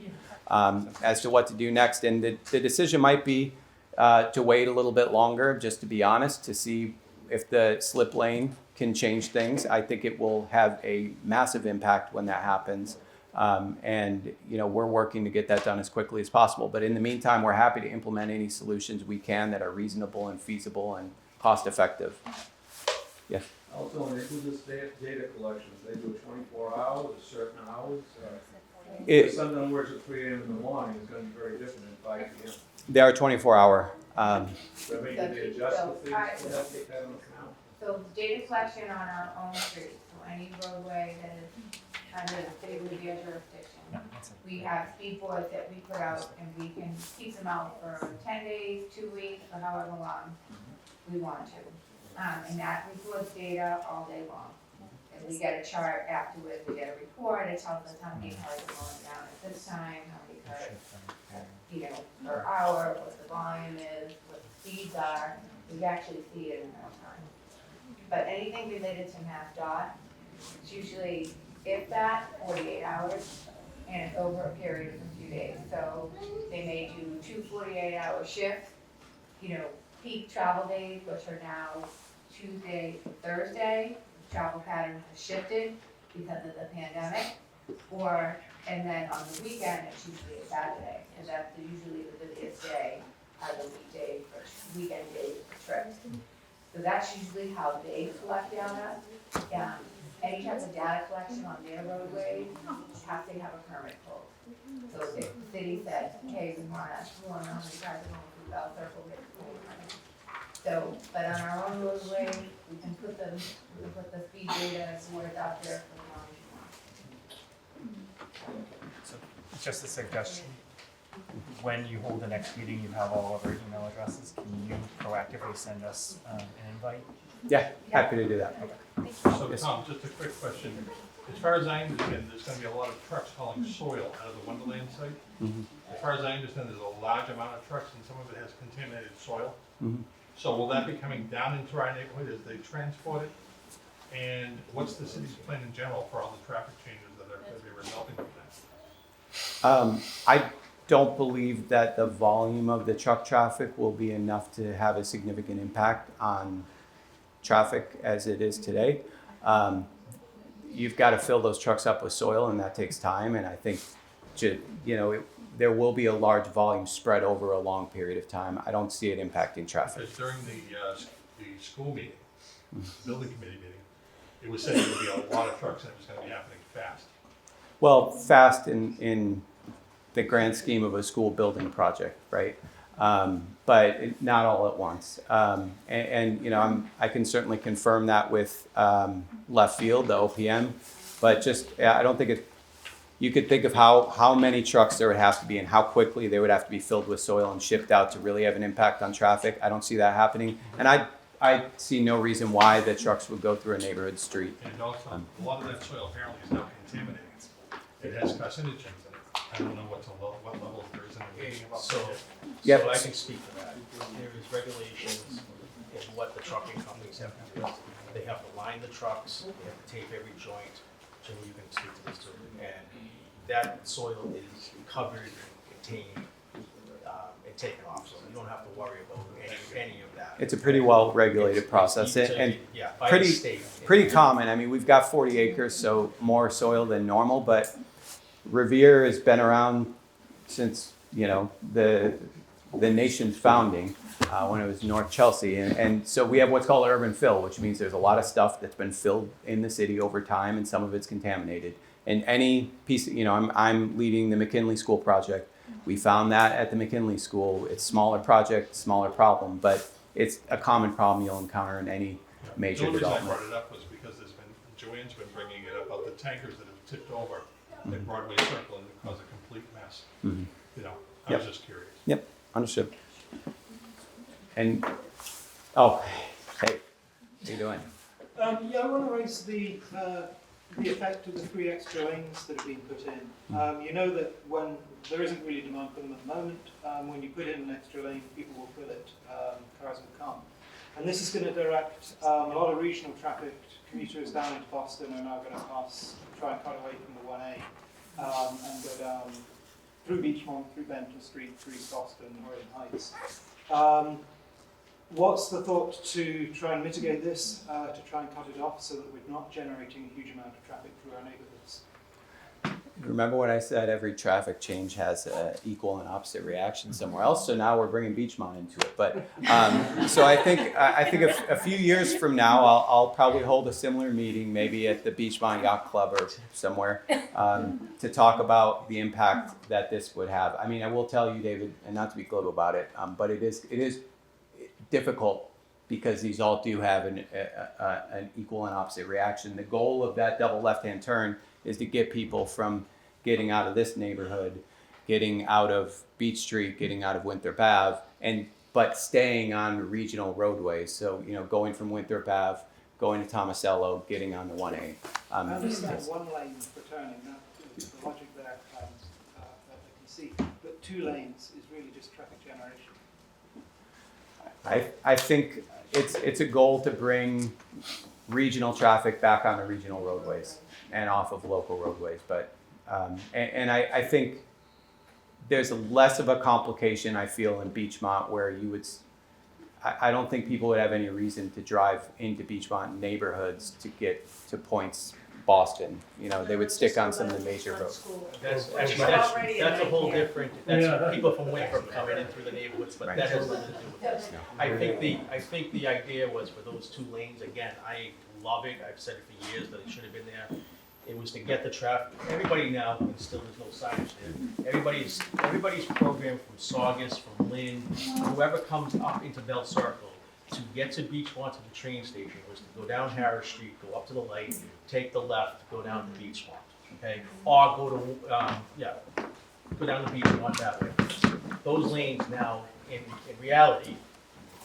as to what to do next. And the decision might be to wait a little bit longer, just to be honest, to see if the slip lane can change things. I think it will have a massive impact when that happens. And we're working to get that done as quickly as possible. But in the meantime, we're happy to implement any solutions we can that are reasonable and feasible and cost effective. Yes. Also, when they do this data collections, they do it 24 hours, certain hours. Some numbers at 3 a.m. in the morning is going to be very different than 5 p.m. They are 24-hour. So maybe they adjust the things, so they'll take that into account. So data collection on our own streets, so any roadway that is under the city of Revere jurisdiction. We have speed boards that we put out, and we can keep them out for 10 days, 2 weeks, or however long we want to. And that records data all day long. And we get a chart afterwards, we get a report, it tells us how many cars are going down at this time, how many cars, per hour, what the volume is, what the speeds are. We actually see it in real time. But anything related to MassDOT, it's usually, if that, 48 hours, and it's over a period of a few days. So they may do 2 48-hour shifts, peak travel days, which are now Tuesday to Thursday. Travel patterns have shifted because of the pandemic. And then on the weekend, it's usually a Saturday, because that's usually the busiest day of the weekend days for trips. So that's usually how they collect data. Any type of data collection on their roadways have to have a permit pulled. So if the city says, hey, we want to know how many cars are going through Bell Circle, we have to pull a permit. So, but on our own roadway, we can put the speed data boards out there for as long as you want. So, just a suggestion. When you hold the next meeting, you have all of our email addresses. Can you proactively send us an invite? Yeah, happy to do that. Okay. So Tom, just a quick question. As far as I understand, there's going to be a lot of trucks hauling soil out of the Wonderland site. Mm-hmm. As far as I understand, there's a large amount of trucks and some of it has contaminated soil. Mm-hmm. So will that be coming down into our neighborhood as they transport it? And what's the city's plan in general for all the traffic changes that are going to be resulting from that? I don't believe that the volume of the truck traffic will be enough to have a significant impact on traffic as it is today. You've got to fill those trucks up with soil, and that takes time. And I think, there will be a large volume spread over a long period of time. I don't see it impacting traffic. Because during the school meeting, the building committee meeting, it was said there would be a lot of trucks and it was going to be happening fast. Well, fast in the grand scheme of a school building project, right? but not all at once. And you know, I can certainly confirm that with left field, the OPM, but just I don't think it. You could think of how many trucks there would have to be and how quickly they would have to be filled with soil and shipped out to really have an impact on traffic. I don't see that happening, and I see no reason why the trucks would go through a neighborhood street. And also, a lot of that soil apparently is now contaminated. It has carcinogens in it. I don't know what level there is in the reading about So, Yep. so I can speak to that. There is regulations in what the trucking companies have to do. They have to line the trucks, they have to tape every joint. Jimmy, you can speak to this too. And that soil is covered, contained, and taken off, so you don't have to worry about any of that. It's a pretty well regulated process, and Yeah, by the state. pretty common. I mean, we've got 40 acres, so more soil than normal, but Revere has been around since, you know, the nation's founding, when it was North Chelsea. And so we have what's called urban fill, which means there's a lot of stuff that's been filled in the city over time, and some of it's contaminated. And any piece, you know, I'm leading the McKinley School project. We found that at the McKinley School. It's smaller project, smaller problem, but it's a common problem you'll encounter in any major The only reason I development. brought it up was because Joanne's been bringing it up about the tankers that have tipped over at Broadway Circle and caused a complete mess. Mhm. You know, I was just curious. Yep, understood. And, oh, hey, how you doing? Yeah, I want to raise the effect of the 3 extra lanes that have been put in. You know that when there isn't really demand for them at the moment, when you put in an extra lane, people will fill it, cars will come. And this is going to direct a lot of regional traffic. Commuters down into Boston are now going to try and cut away from the 1A and go down through Beachmont, through Benton Street, through East Boston, Northern Heights. What's the thought to try and mitigate this, to try and cut it off so that we're not generating a huge amount of traffic through our neighbourhoods? Remember what I said, every traffic change has an equal and opposite reaction somewhere else, so now we're bringing Beachmont into it. But, so I think a few years from now, I'll probably hold a similar meeting, maybe at the Beachmont Yacht Club or somewhere, to talk about the impact that this would have. I mean, I will tell you, David, and not to be glib about it, but it is difficult because these all do have an equal and opposite reaction. The goal of that double left-hand turn is to get people from getting out of this neighborhood, getting out of Beach Street, getting out of Winthrop Ave, but staying on regional roadways. So, you know, going from Winthrop Ave, going to Tomasello, getting on the 1A. I understand one lane for turning, the logic there that I can see, but 2 lanes is really just traffic generation. I think it's a goal to bring regional traffic back on the regional roadways and off of local roadways. But I think there's less of a complication, I feel, in Beachmont where you would. I don't think people would have any reason to drive into Beachmont neighborhoods to get to points Boston. You know, they would stick on some of the major roads. That's a whole different, that's people from Winthrop coming in through the neighborhoods, but that has nothing to do with this. I think the idea was for those 2 lanes, again, I love it, I've said it for years that it should have been there. It was to get the traffic, everybody now, and still there's no signage there, everybody's programmed from Saugus, from Lynn, whoever comes up into Bell Circle, to get to Beachmont to the train station was to go down Harris Street, go up to the light, take the left, go down to Beachmont, okay? Or go to, go down to Beachmont that way. Those lanes now, in reality,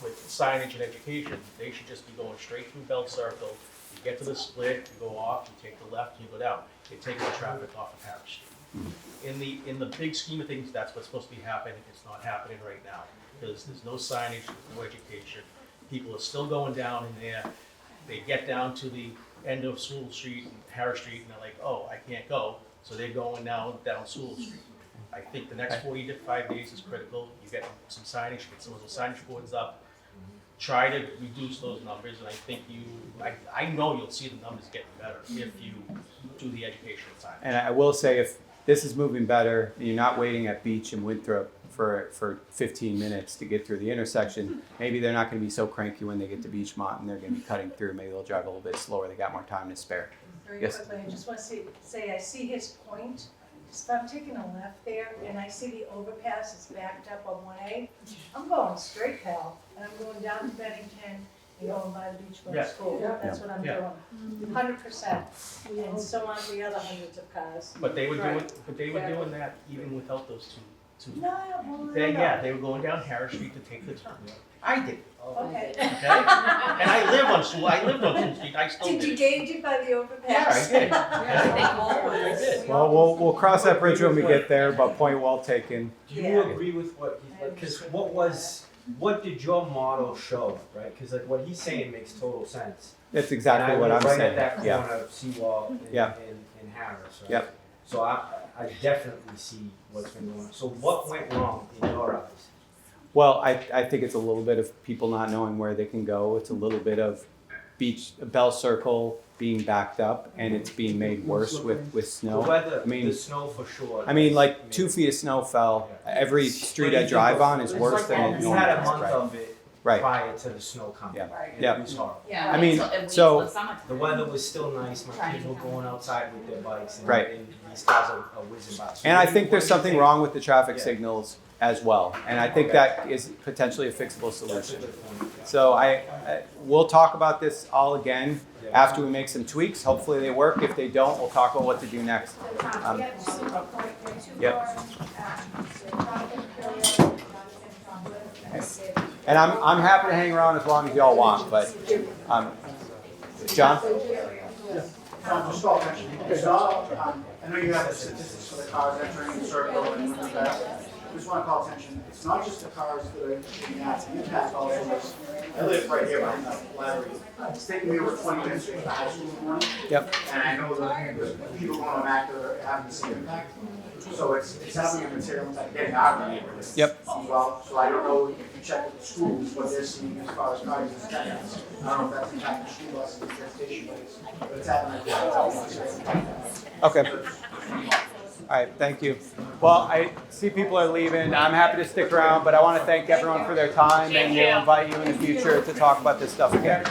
with signage and education, they should just be going straight through Bell Circle. You get to the split, you go off, you take the left, you go down. It takes the traffic off of Harris Street. In the big scheme of things, that's what's supposed to be happening. It's not happening right now because there's no signage, there's no education. People are still going down in there. They get down to the end of Sewall Street and Harris Street, and they're like, "Oh, I can't go," so they're going now down Sewall Street. I think the next 45 days is critical. You get some signage, get some of those signage boards up. Try to reduce those numbers, and I think I know you'll see the numbers getting better if you do the educational side. And I will say, if this is moving better, you're not waiting at Beach and Winthrop for 15 minutes to get through the intersection. Maybe they're not going to be so cranky when they get to Beachmont and they're going to be cutting through. Maybe they'll drive a little bit slower. They got more time to spare. Very Yes. quickly, I just want to say I see his point, So if I'm taking a left there and I see the overpass is backed up on 1A, I'm going straight, pal, and I'm going down to Bennington and going by the Beachboro Yeah. School. That's what I'm Yeah. doing, 100%. And so on the other hundreds of cars. But they were doing, Right. but they were doing that even without those two. No, well, They, no. yeah, they were going down Harris Street to take the turn. I did. Okay. Okay? And I live on Sewell, I lived on Sewell Street, I still Did did. you gauge it by the Yeah, overpass? I did. I did. Well, we'll cross that bridge when we get there, but point well taken. Do you agree with what he's, because what did your model show, right? Because like what he's saying makes total sense. That's exactly And I what live I'm right saying. at that Yeah. corner of Sewall and, Yeah. and Harris, right? Yep. So I definitely see what's been going on. So what went wrong in your eyes? Well, I think it's a little bit of people not knowing where they can go. It's a little bit of Bell Circle being backed up, and it's being made worse with snow. The weather, I mean, the snow for sure. I mean, like 2 feet of snow fell. Every street I drive on is worse than it We normally had a is. month Right. of it Right. prior to the snow coming. Yeah. And Yeah. it was horrible. Yeah, I mean, it waits so- till the summertime. The weather was still nice. My kids were going outside with their bikes, and, Right. and these cars are whizzing by. So And I what do think you- there's what do you something think? wrong with the traffic Yeah. signals as well. And I think that is potentially a fixable That's a solution. good point. So we'll talk about this all again after we make some tweaks. Hopefully they work. If they don't, we'll talk about what to do next. Yep. And I'm happy to hang around as long as y'all want, but, John? Just call attention, because I know you have the statistics for the cars entering the circle and moving back. I just want to call attention, it's not just the cars that are being at the impact also is, I live right here behind that library. It's taking me over 20 minutes to get to the high school in the morning. Yep. And I know that the people going on Mac are having the same impact. So it's having a material impact getting out of the neighborhood. Yep. As well, so I don't know if you check with the schools, what they're seeing as far as cars and check-ins. I don't know if that's impacting school buses and transportation, but it's having a Okay. All right, thank you. Well, I see people are leaving. I'm happy to stick around, but I want to thank everyone for their time, and we'll invite you in the future to talk about this stuff again.